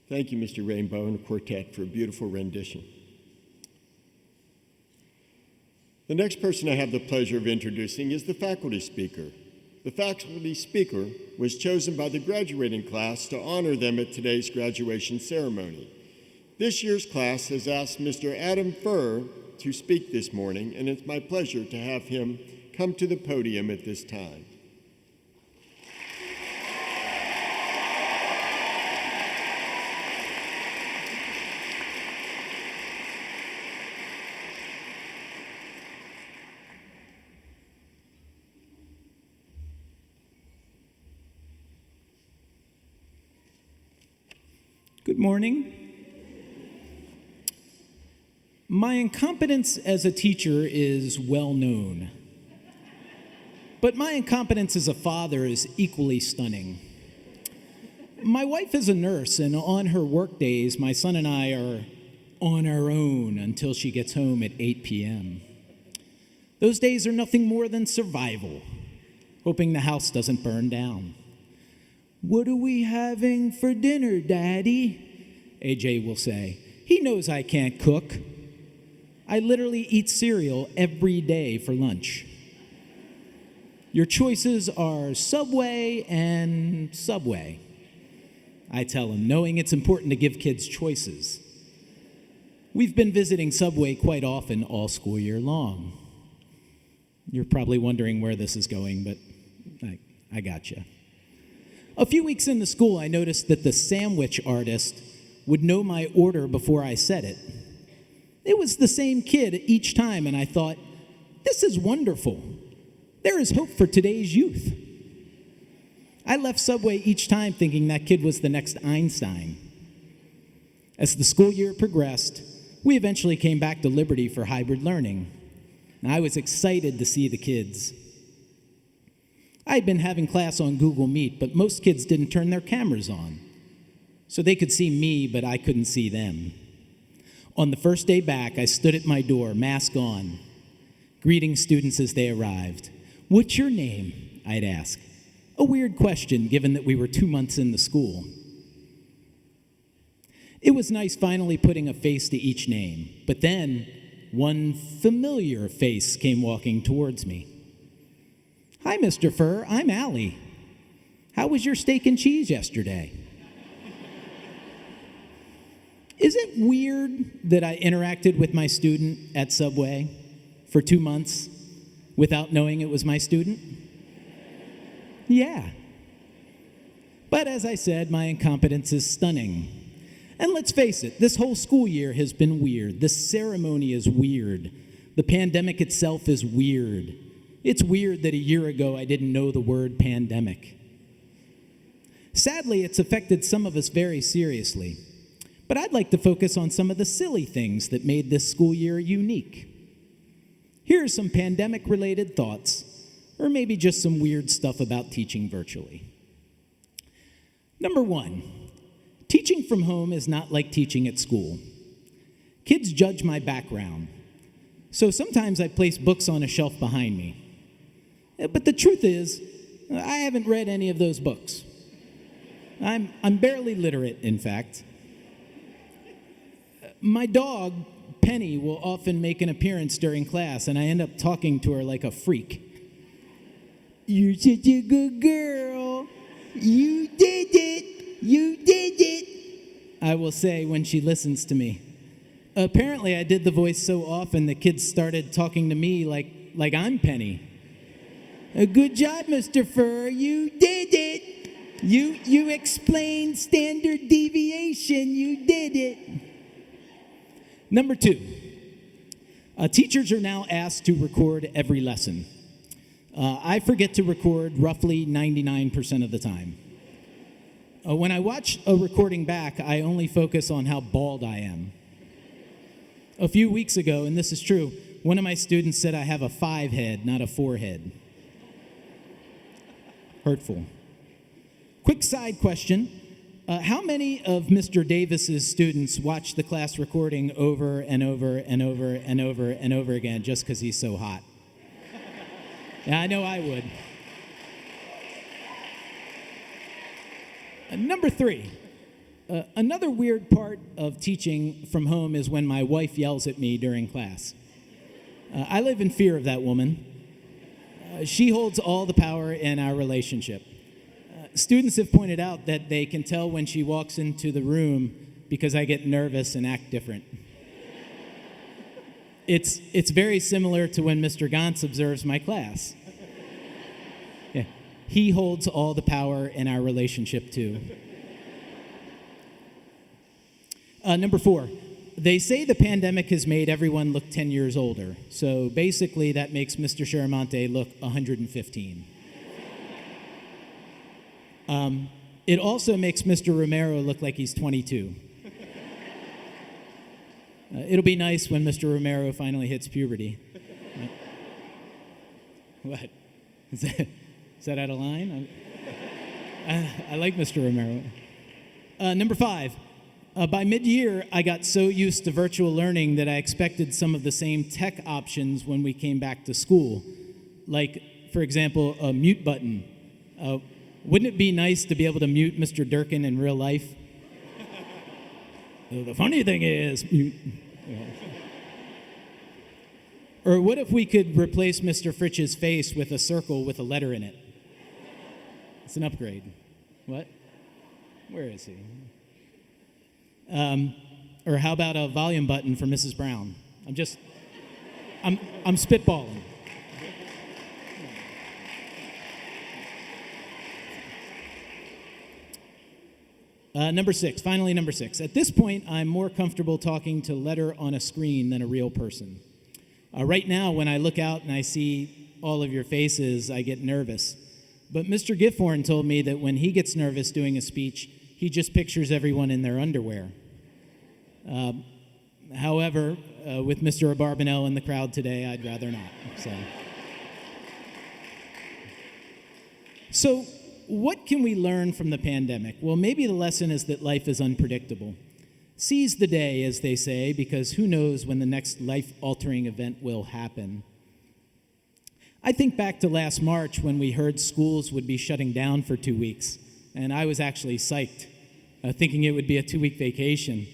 Thank you, Mr. Rainbow and the quartet, for a beautiful rendition. The next person I have the pleasure of introducing is the faculty speaker. The faculty speaker was chosen by the graduating class to honor them at today's graduation ceremony. This year's class has asked Mr. Adam Furr to speak this morning, and it's my pleasure to have him come to the podium at this time. Good morning. My incompetence as a teacher is well known, but my incompetence as a father is equally stunning. My wife is a nurse, and on her work days, my son and I are on our own until she gets home at 8 p.m. Those days are nothing more than survival, hoping the house doesn't burn down. "What are we having for dinner, Daddy?" AJ will say. He knows I can't cook. I literally eat cereal every day for lunch. Your choices are Subway and Subway. I tell him, knowing it's important to give kids choices. We've been visiting Subway quite often all school year long. You're probably wondering where this is going, but I got you. A few weeks into school, I noticed that the sandwich artist would know my order before I said it. It was the same kid each time, and I thought, this is wonderful. There is hope for today's youth. I left Subway each time thinking that kid was the next Einstein. As the school year progressed, we eventually came back to Liberty for hybrid learning. And I was excited to see the kids. I'd been having class on Google Meet, but most kids didn't turn their cameras on. So they could see me, but I couldn't see them. On the first day back, I stood at my door, mask on, greeting students as they arrived. "What's your name?" I'd ask. A weird question, given that we were 2 months into school. It was nice finally putting a face to each name, but then one familiar face came walking towards me. "Hi, Mr. Furr, I'm Allie. How was your steak and cheese yesterday?" Is it weird that I interacted with my student at Subway for 2 months without knowing it was my student? Yeah. But as I said, my incompetence is stunning. And let's face it, this whole school year has been weird. This ceremony is weird. The pandemic itself is weird. It's weird that a year ago I didn't know the word pandemic. Sadly, it's affected some of us very seriously. But I'd like to focus on some of the silly things that made this school year unique. Here are some pandemic-related thoughts, or maybe just some weird stuff about teaching virtually. Number 1, teaching from home is not like teaching at school. Kids judge my background, so sometimes I place books on a shelf behind me. But the truth is, I haven't read any of those books. I'm barely literate, in fact. My dog, Penny, will often make an appearance during class, and I end up talking to her like a freak. "You're such a good girl. You did it. You did it," I will say when she listens to me. Apparently, I did the voice so often the kids started talking to me like I'm Penny. "A good job, Mr. Furr. You did it. You explained standard deviation. You did it." Number 2, teachers are now asked to record every lesson. I forget to record roughly 99% of the time. When I watch a recording back, I only focus on how bald I am. A few weeks ago, and this is true, one of my students said I have a 5 head, not a 4 head. Hurtful. Quick side question. How many of Mr. Davis's students watch the class recording over and over and over and over and over again just because he's so hot? Yeah, I know I would. Number 3, Another weird part of teaching from home is when my wife yells at me during class. I live in fear of that woman. She holds all the power in our relationship. Students have pointed out that they can tell when she walks into the room because I get nervous and act different. It's very similar to when Mr. Gantz observes my class. Yeah. He holds all the power in our relationship, too. Number 4, they say the pandemic has made everyone look 10 years older. So basically, that makes Mr. Charamonte look 115. It also makes Mr. Romero look like he's 22. It'll be nice when Mr. Romero finally hits puberty. What? Is that out of line? I like Mr. Romero. Number 5. By mid-year, I got so used to virtual learning that I expected some of the same tech options when we came back to school. Like, for example, a mute button. Wouldn't it be nice to be able to mute Mr. Durkin in real life? The funny thing is, mute. Or what if we could replace Mr. Fritch's face with a circle with a letter in it? It's an upgrade. What? Where is he? Or how about a volume button for Mrs. Brown? I'm spitballing. Number 6, finally number 6. At this point, I'm more comfortable talking to letter on a screen than a real person. Right now, when I look out and I see all of your faces, I get nervous. But Mr. Gifhorn told me that when he gets nervous doing a speech, he just pictures everyone in their underwear. However, with Mr. Abarbanel in the crowd today, I'd rather not. So what can we learn from the pandemic? Well, maybe the lesson is that life is unpredictable. Seize the day, as they say, because who knows when the next life-altering event will happen. I think back to last March when we heard schools would be shutting down for 2 weeks, and I was actually psyched, thinking it would be a 2-week vacation,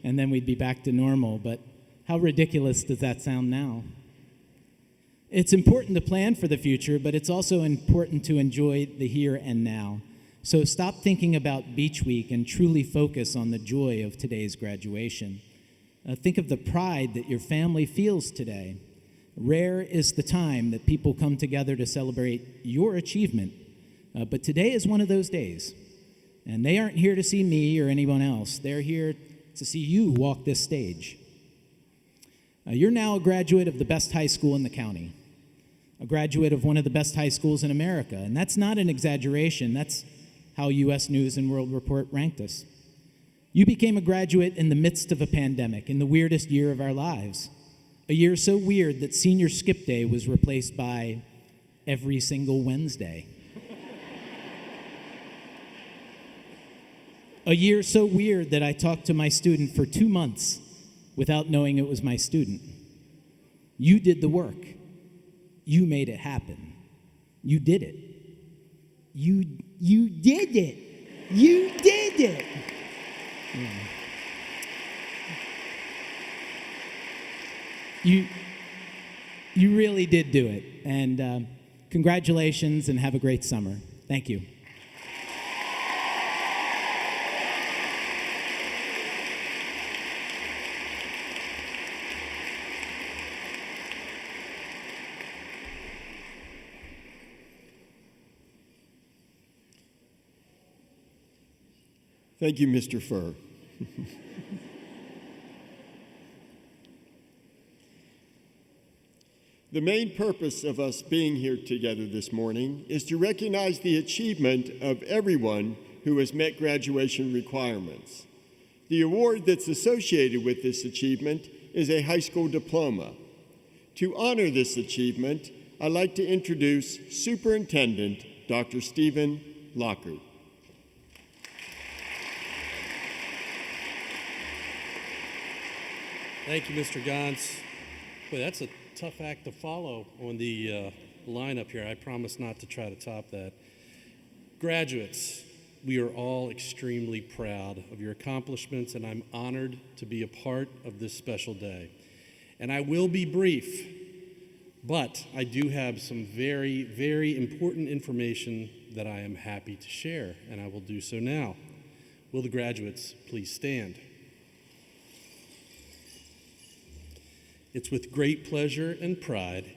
and then we'd be back to normal. But how ridiculous does that sound now? It's important to plan for the future, but it's also important to enjoy the here and now. So stop thinking about Beach Week and truly focus on the joy of today's graduation. Think of the pride that your family feels today. Rare is the time that people come together to celebrate your achievement, but today is one of those days. And they aren't here to see me or anyone else. They're here to see you walk this stage. You're now a graduate of the best high school in the county, a graduate of one of the best high schools in America, and that's not an exaggeration. That's how U.S. News and World Report ranked us. You became a graduate in the midst of a pandemic, in the weirdest year of our lives, a year so weird that senior skip day was replaced by every single Wednesday. A year so weird that I talked to my student for 2 months without knowing it was my student. You did the work. You made it happen. You did it. You did it. You did it. Yeah. You really did do it. And congratulations and have a great summer. Thank you. Thank you, Mr. Furr. The main purpose of us being here together this morning is to recognize the achievement of everyone who has met graduation requirements. The award that's associated with this achievement is a high school diploma. To honor this achievement, I'd like to introduce Superintendent Dr. Stephen Lockhart. Thank you, Mr. Gantz. Boy, that's a tough act to follow on the lineup here. I promise not to try to top that. Graduates, we are all extremely proud of your accomplishments, and I'm honored to be a part of this special day. And I will be brief, but I do have some very, very important information that I am happy to share, and I will do so now. Will the graduates please stand? It's with great pleasure and pride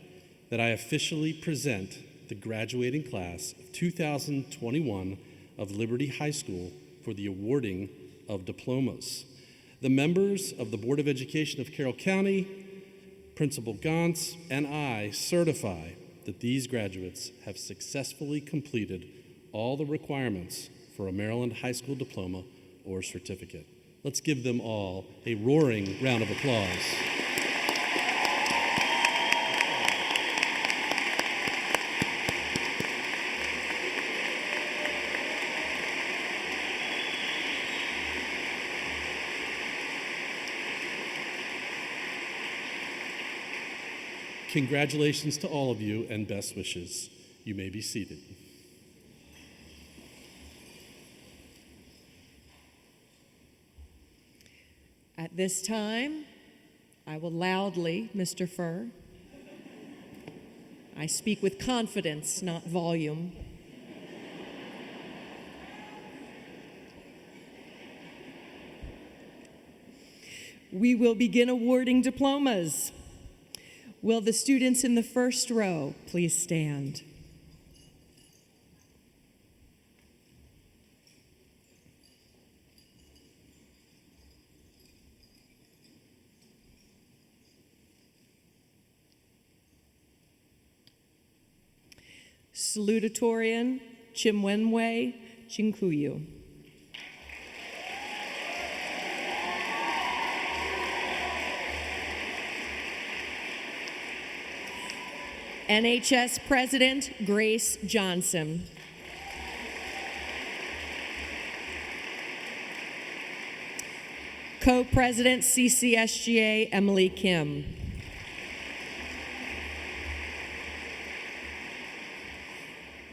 that I officially present the graduating class of 2021 of Liberty High School for the awarding of diplomas. The members of the Board of Education of Carroll County, Principal Gantz, and I certify that these graduates have successfully completed all the requirements for a Maryland high school diploma or certificate. Let's give them all a roaring round of applause. Congratulations to all of you and best wishes. You may be seated. At this time, I will loudly, Mr. Furr, I speak with confidence, not volume. We will begin awarding diplomas. Will the students in the first row please stand? Salutatorian Chimwenwe Chinkuyu. NHS President Grace Johnson. Co-President CCSGA Emily Kim.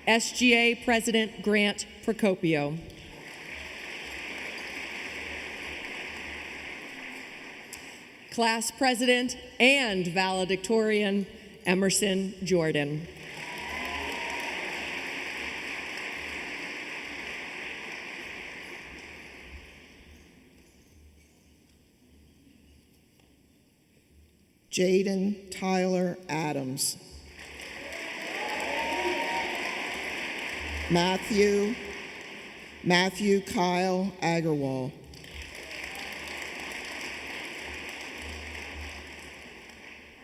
SGA President Grant Procopio. Class President and valedictorian Emerson Jordan. Jaden Tyler Adams. Matthew Kyle Agarwal.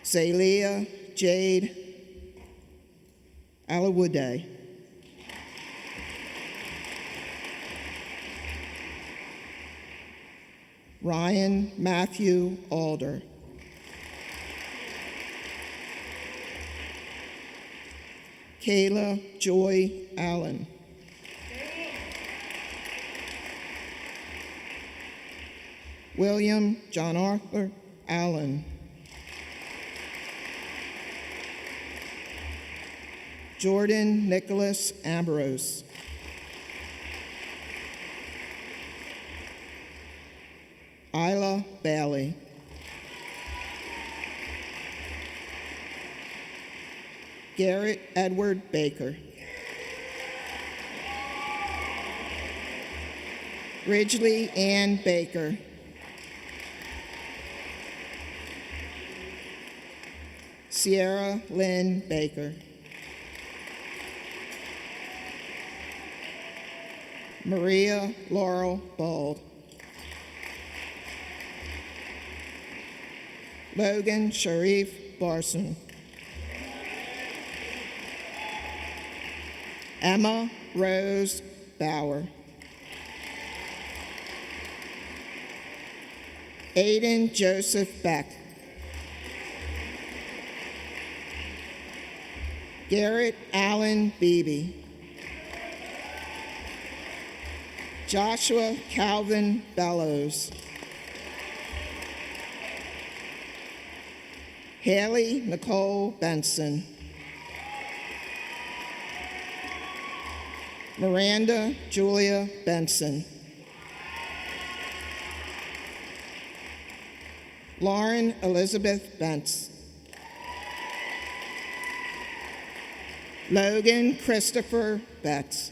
Zalia Jade Alawude. Ryan Matthew Alder. Kayla Joy Allen. William John Arthur Allen. Jordan Nicholas Ambrose. Isla Bailey. Garrett Edward Baker. Ridgely Ann Baker. Sierra Lynn Baker. Maria Laurel Bald. Logan Sharif Barson. Emma Rose Bauer. Aiden Joseph Beck. Garrett Allen Beebe. Joshua Calvin Bellows. Haley Nicole Benson. Miranda Julia Benson. Lauren Elizabeth Bentz. Logan Christopher Betts.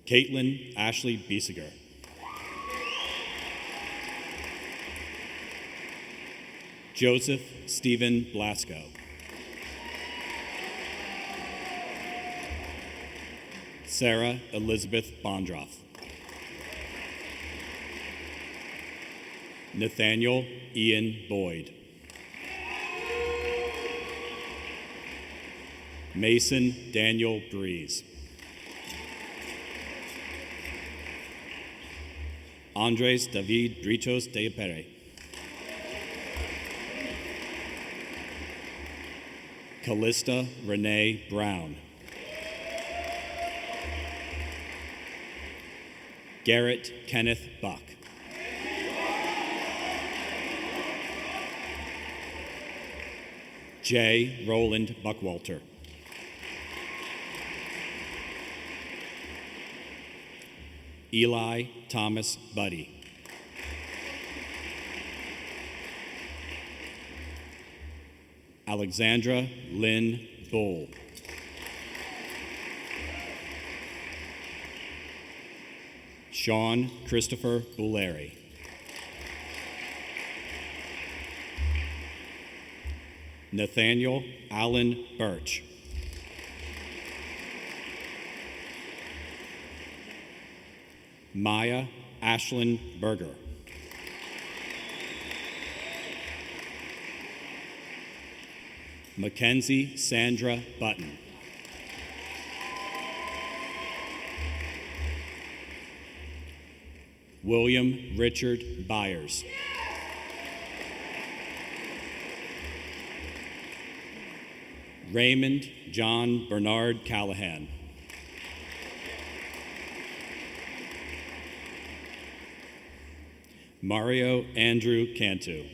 Caitlin Ashley Biesiger. Joseph Stephen Blasco. Sarah Elizabeth Bondroth. Nathaniel Ian Boyd. Mason Daniel Breeze. Andres David Drichos de Pere. Callista Renee Brown. Garrett Kenneth Buck. J. Roland Buckwalter. Eli Thomas Buddy. Alexandra Lynn Bull. Sean Christopher Bulleri. Nathaniel Allen Birch. Maya Ashlyn Berger. Mackenzie Sandra Button. William Richard Byers. Raymond John Bernard Callahan. Mario Andrew Cantu.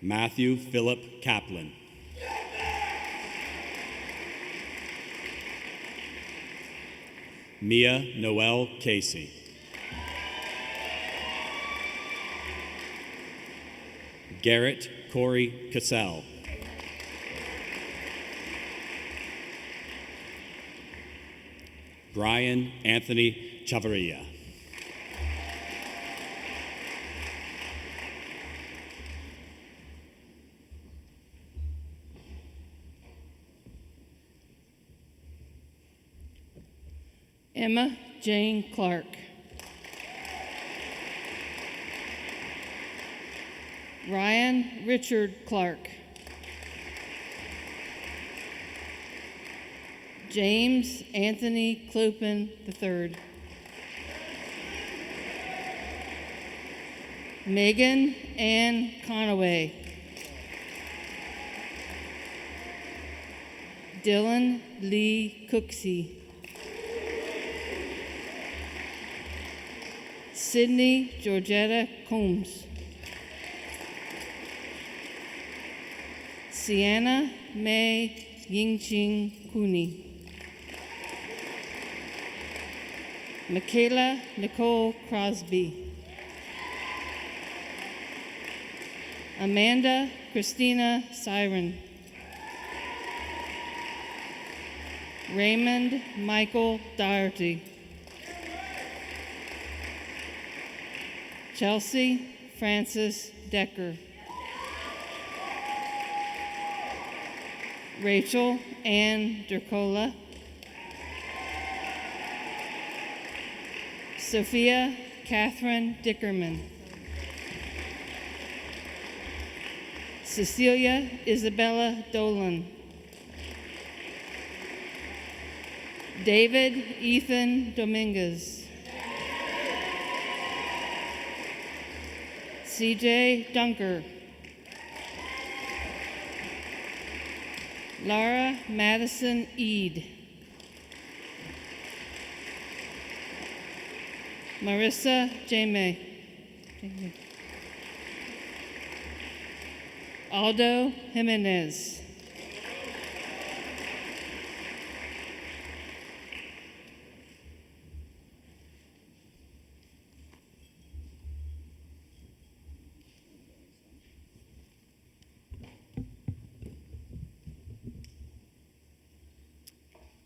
Matthew Philip Kaplan. Mia Noel Casey. Garrett Corey Cassell. Brian Anthony Chavarria. Emma Jane Clark. Ryan Richard Clark. James Anthony Clopin III. Megan Ann Conaway. Dylan Lee Cooksey. Sydney Georgetta Combs. Sienna May Yingqing Cooney. Michaela Nicole Crosby. Amanda Christina Siren. Raymond Michael Doherty. Chelsea Frances Decker. Rachel Ann Dercola. Sophia Catherine Dickerman. Cecilia Isabella Dolan. David Ethan Dominguez. CJ Dunker. Laura Madison Eade. Marissa Jamie. Aldo Jimenez.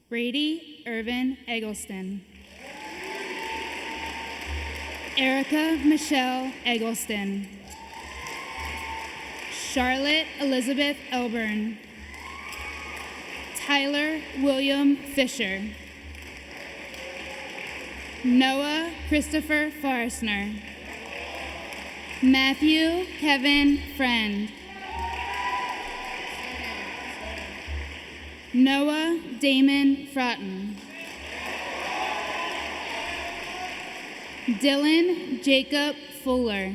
Brady Irvin Eggleston. Erica Michelle Eggleston. Charlotte Elizabeth Elburn. Tyler William Fisher. Noah Christopher Forstner. Matthew Kevin Friend. Noah Damon Froughton. Dylan Jacob Fuller.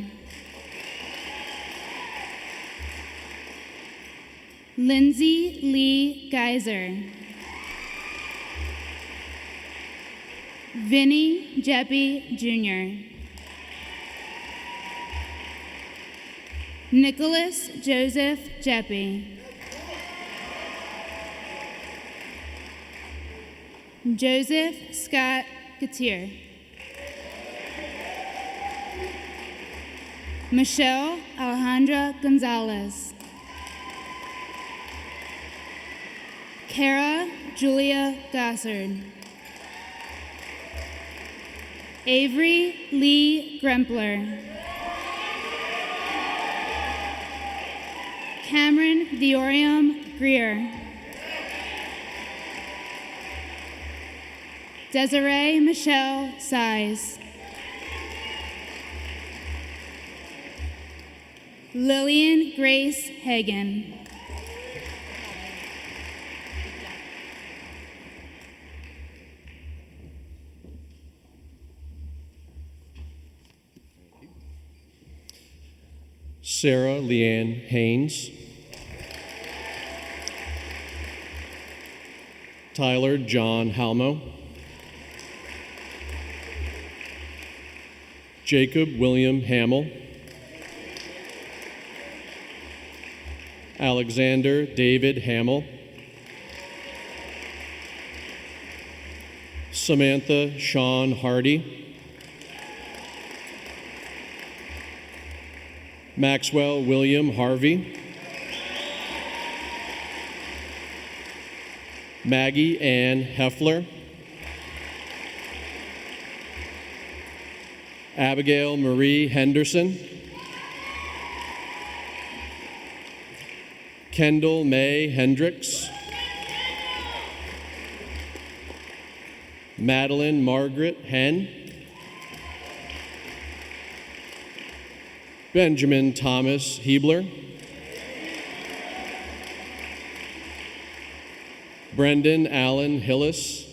Lindsay Lee Geyser. Vinny Jeppy Jr. Nicholas Joseph Jeppy. Joseph Scott Gatier. Michelle Alejandra Gonzalez. Kara Julia Gossard. Avery Lee Grempler. Cameron Diorium Greer. Desiree Michelle Size. Lillian Grace Hagan. Sarah Leanne Haynes. Tyler John Halmo. Jacob William Hamill. Alexander David Hamill. Samantha Sean Hardy. Maxwell William Harvey. Maggie Ann Heffler. Abigail Marie Henderson. Kendall May Hendricks. Madeline Margaret Henn. Benjamin Thomas Hebler. Brendan Allen Hillis.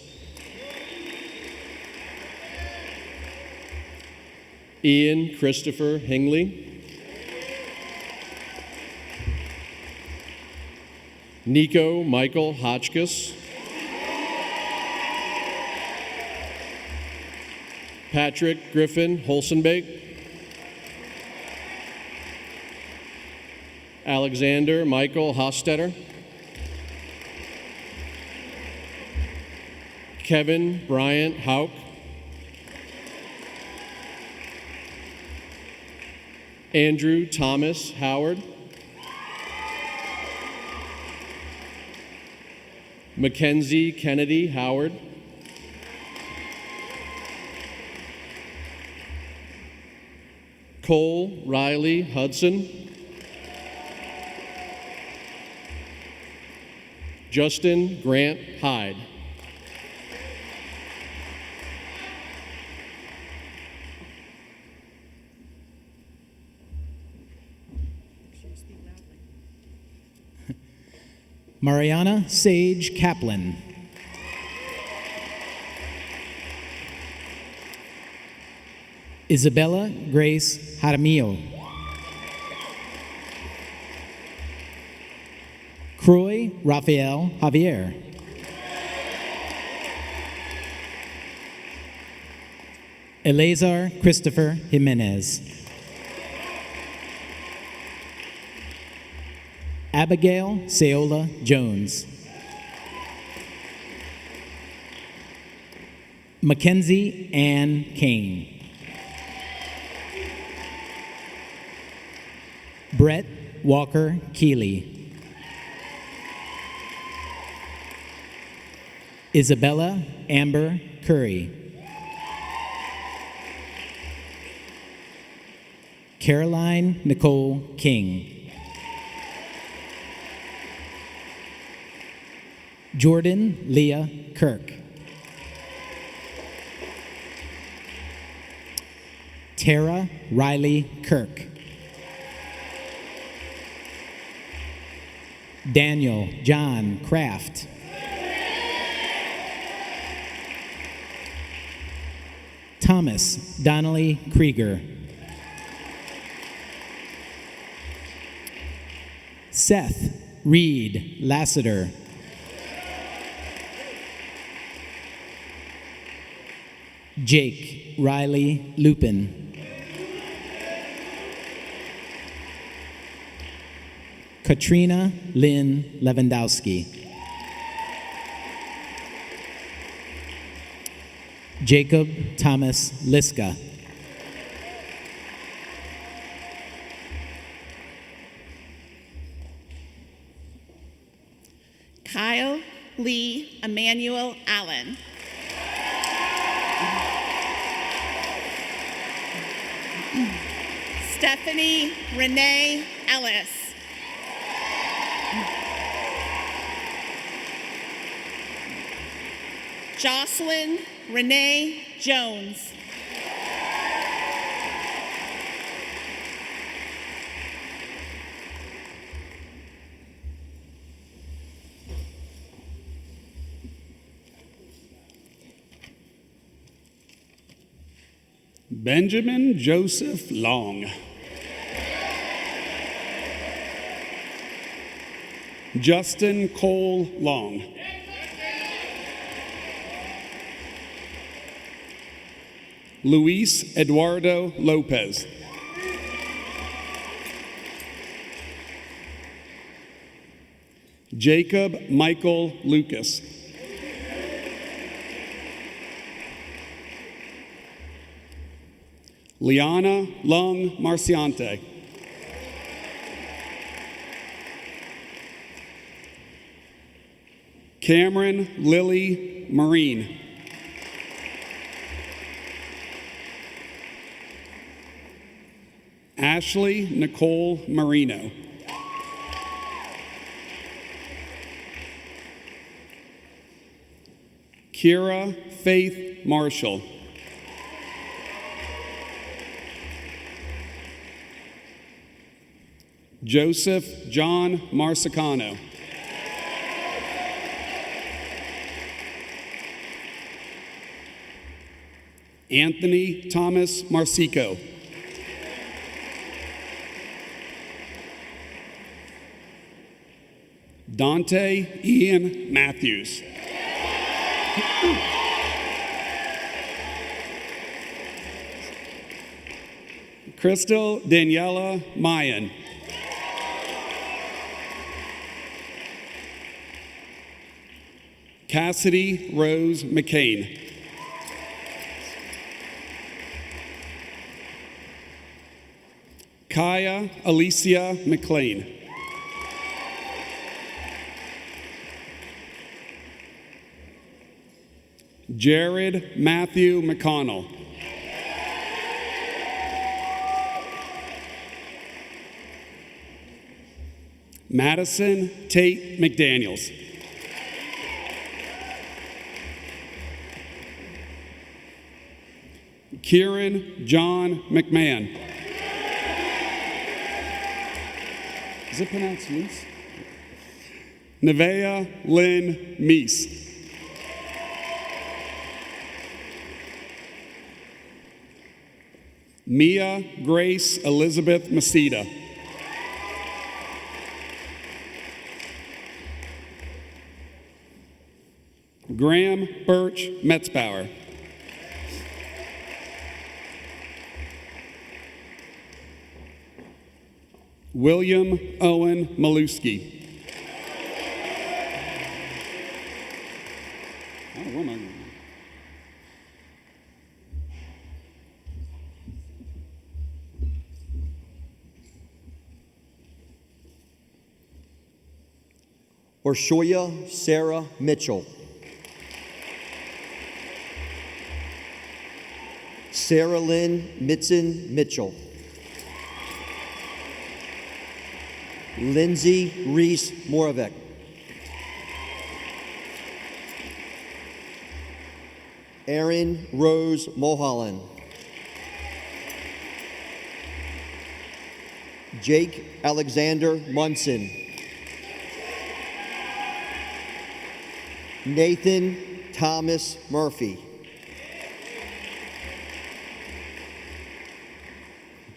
Ian Christopher Hingley. Nico Michael Hotchkiss. Patrick Griffin Holsenbeek. Alexander Michael Hostetter. Kevin Bryant Hauk. Andrew Thomas Howard. Mackenzie Kennedy Howard. Cole Riley Hudson. Justin Grant Hyde. Mariana Sage Kaplan. Isabella Grace Jaramillo. Croy Rafael Javier. Eleazar Christopher Jimenez. Abigail Seola Jones. Mackenzie Ann Kane. Brett Walker Keeley. Isabella Amber Curry. Caroline Nicole King. Jordan Leah Kirk. Tara Riley Kirk. Daniel John Kraft. Thomas Donnelly Krieger. Seth Reed Lassiter. Jake Riley Lupin. Katrina Lynn Lewandowski. Jacob Thomas Liska. Kyle Lee Emmanuel Allen. Stephanie Renee Ellis. Jocelyn Renee Jones. Benjamin Joseph Long. Justin Cole Long. Luis Eduardo Lopez. Jacob Michael Lucas. Liana Lung Marciante. Cameron Lily Marine. Ashley Nicole Marino. Kira Faith Marshall. Joseph John Marsicano. Anthony Thomas Marsico. Dante Ian Matthews. Crystal Daniela Mayan. Cassidy Rose McCain. Kaya Alicia McLean. Jared Matthew McConnell. Madison Tate McDaniels. Kieran John McMahon. Is it pronounced Luce? Nevea Lynn Meese. Mia Grace Elizabeth Masita. Graham Birch Metzbauer. William Owen Maluski. Oh, where am I going? Orshoya Sarah Mitchell. Sarah Lynn Mitzen Mitchell. Lindsay Reese Moravec. Erin Rose Mulholland. Jake Alexander Munson. Nathan Thomas Murphy.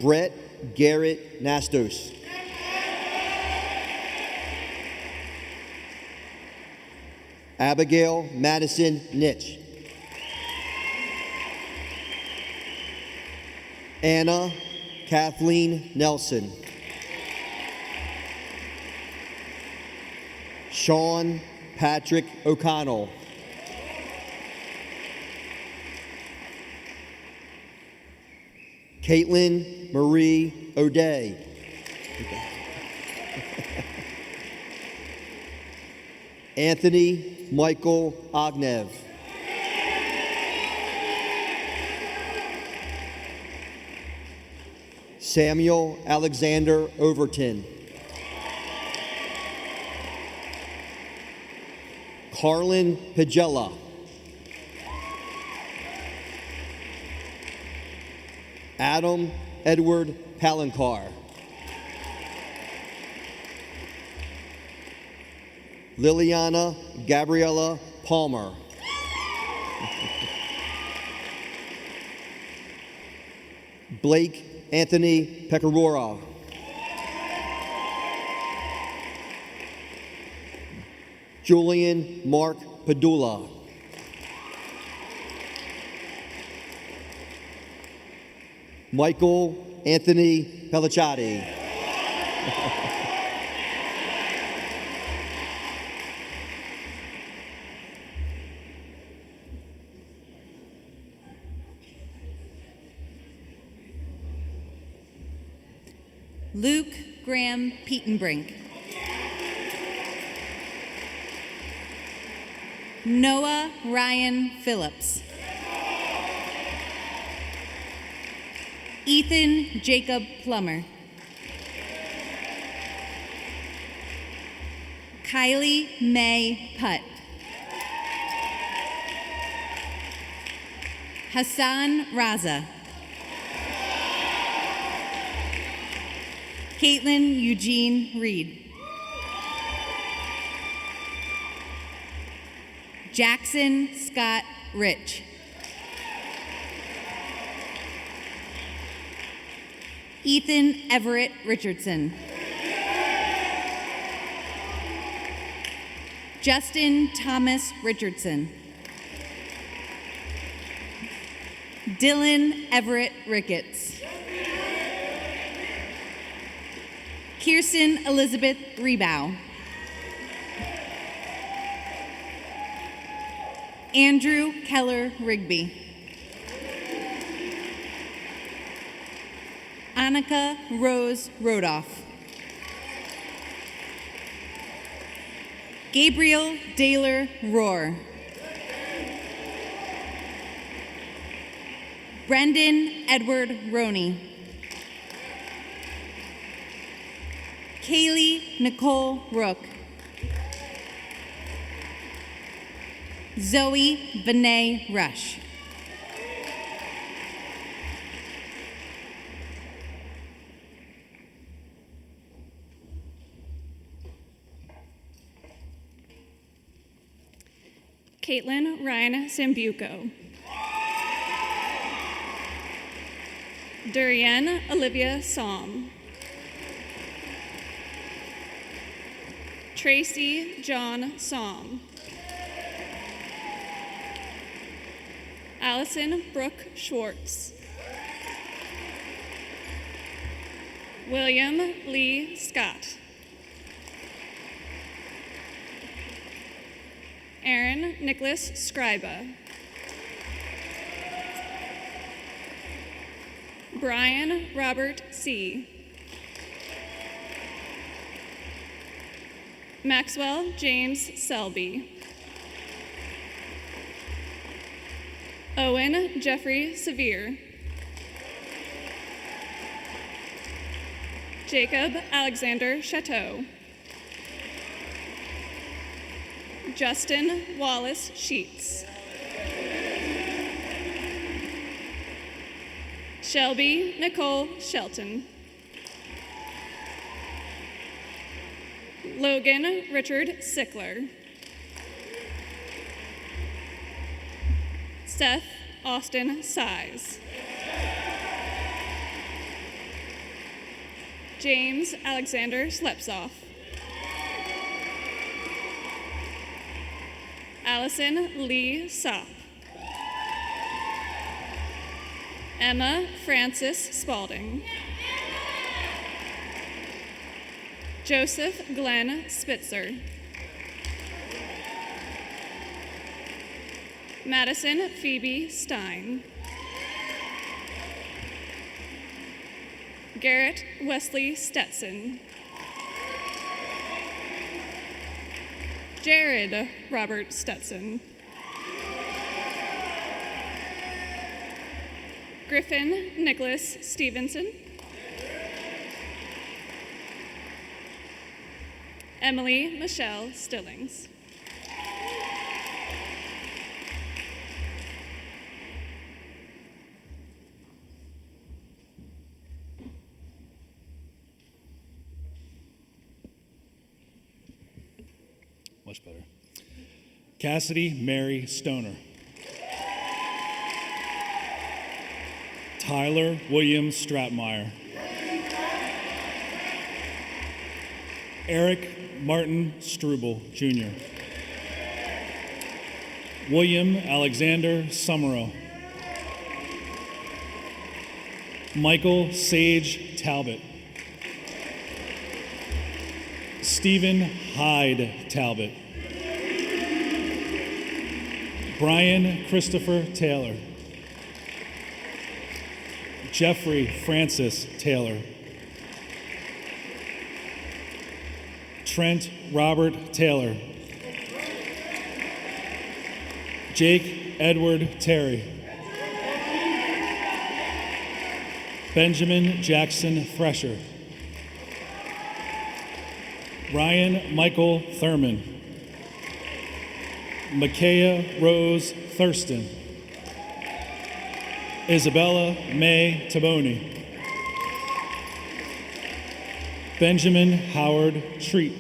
Brett Garrett Nastos. Abigail Madison Nitch. Anna Kathleen Nelson. Sean Patrick O'Connell. Caitlin Marie O'Day. Anthony Michael Ognev. Samuel Alexander Overton. Carlin Pagella. Adam Edward Palancar. Liliana Gabriella Palmer. Blake Anthony Pecorora. Julian Mark Padula. Michael Anthony Pellicciati. Luke Graham Petenbrink. Noah Ryan Phillips. Ethan Jacob Plummer. Kylie May Putt. Hassan Raza. Caitlin Eugene Reed. Jackson Scott Rich. Ethan Everett Richardson. Justin Thomas Richardson. Dylan Everett Ricketts. Kirsten Elizabeth Rebow. Andrew Keller Rigby. Annika Rose Rodoff. Gabriel Daler Rohr. Brendan Edward Roney. Kaylee Nicole Rook. Zoe Benet Rush. Caitlin Ryan Sambuco. Durian Olivia Som. Tracy John Som. Allison Brooke Schwartz. William Lee Scott. Aaron Nicholas Scriba. Brian Robert C. Maxwell James Selby. Owen Jeffrey Sevier. Jacob Alexander Chateau. Justin Wallace Sheets. Shelby Nicole Shelton. Logan Richard Sickler. Seth Austin Size. James Alexander Slepsoff. Allison Lee Sopp. Emma Francis Spalding. Joseph Glenn Spitzer. Madison Phoebe Stein. Garrett Wesley Stetson. Jared Robert Stetson. Griffin Nicholas Stevenson. Emily Michelle Stillings. Much better. Cassidy Mary Stoner. Tyler William Stratmeyer. Eric Martin Struble, Jr. William Alexander Summerall. Michael Sage Talbot. Stephen Hyde Talbot. Brian Christopher Taylor. Jeffrey Francis Taylor. Trent Robert Taylor. Jake Edward Terry. Benjamin Jackson Fresher. Ryan Michael Thurman. Micaiah Rose Thurston. Isabella May Taboni. Benjamin Howard Treat.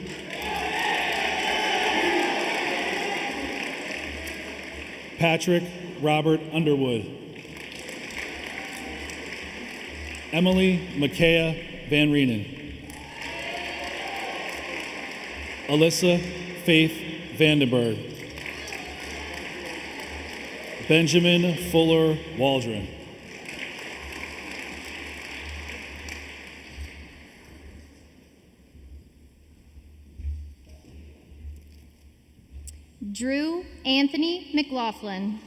Patrick Robert Underwood. Emily Micaiah Van Reenen. Alyssa Faith Vandenberg. Benjamin Fuller Waldron. Drew Anthony McLaughlin.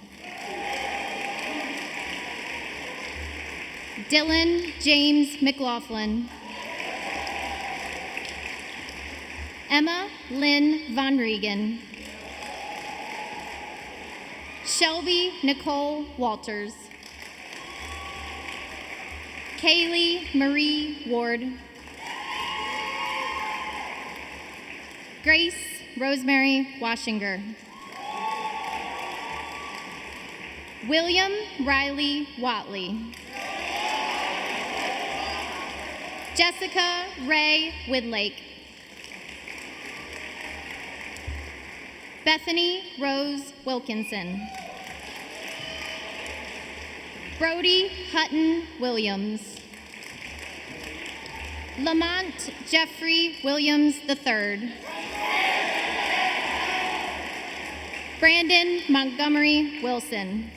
Dylan James McLaughlin. Emma Lynn Von Regan. Shelby Nicole Walters. Kaylee Marie Ward. Grace Rosemary Washinger. William Riley Watley. Jessica Ray Woodlake. Bethany Rose Wilkinson. Brody Hutton Williams. Lamont Jeffrey Williams III. Brandon Montgomery Wilson.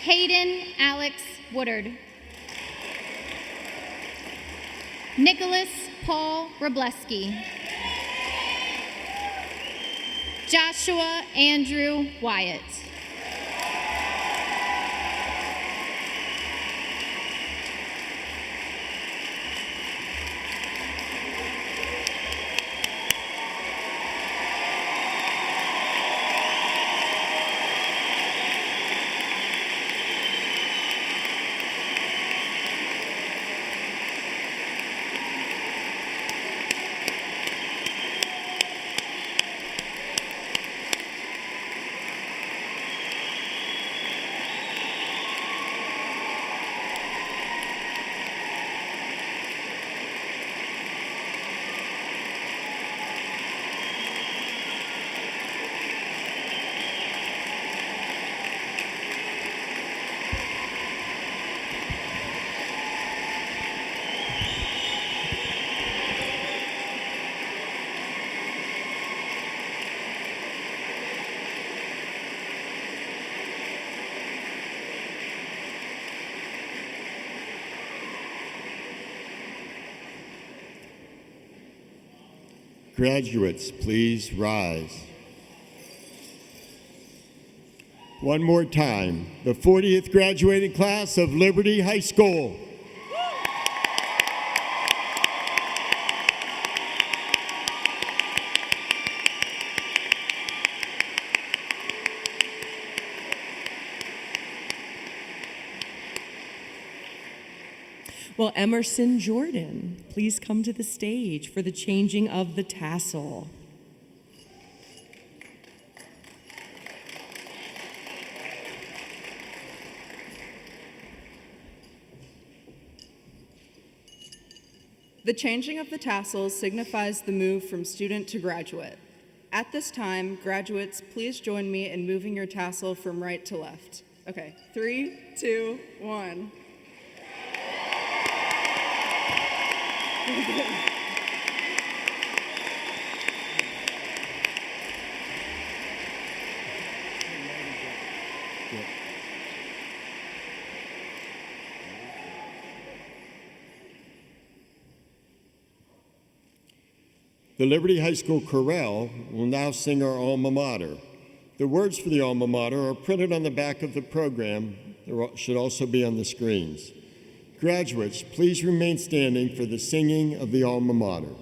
Hayden Alex Woodard. Nicholas Paul Robleski. Joshua Andrew Wyatt. Graduates, please rise. One more time, the 40th graduating class of Liberty High School. Will Emerson Jordan please come to the stage for the changing of the tassel? The changing of the tassels signifies the move from student to graduate. At this time, graduates, please join me in moving your tassel from right to left. Okay, 3, 2, 1. The Liberty High School Chorale will now sing our alma mater. The words for the alma mater are printed on the back of the program. They should also be on the screens. Graduates, please remain standing for the singing of the alma mater.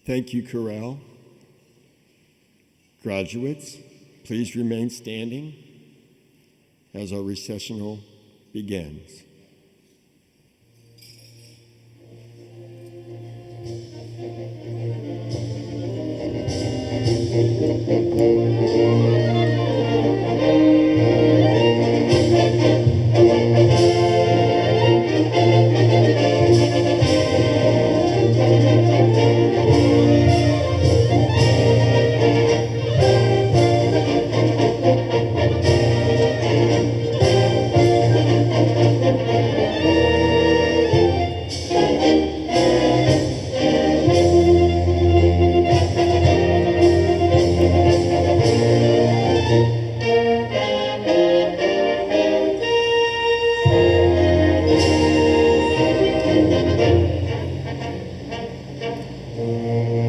Thank you, Carroll. Graduates, please remain standing as our recessional begins. Somm.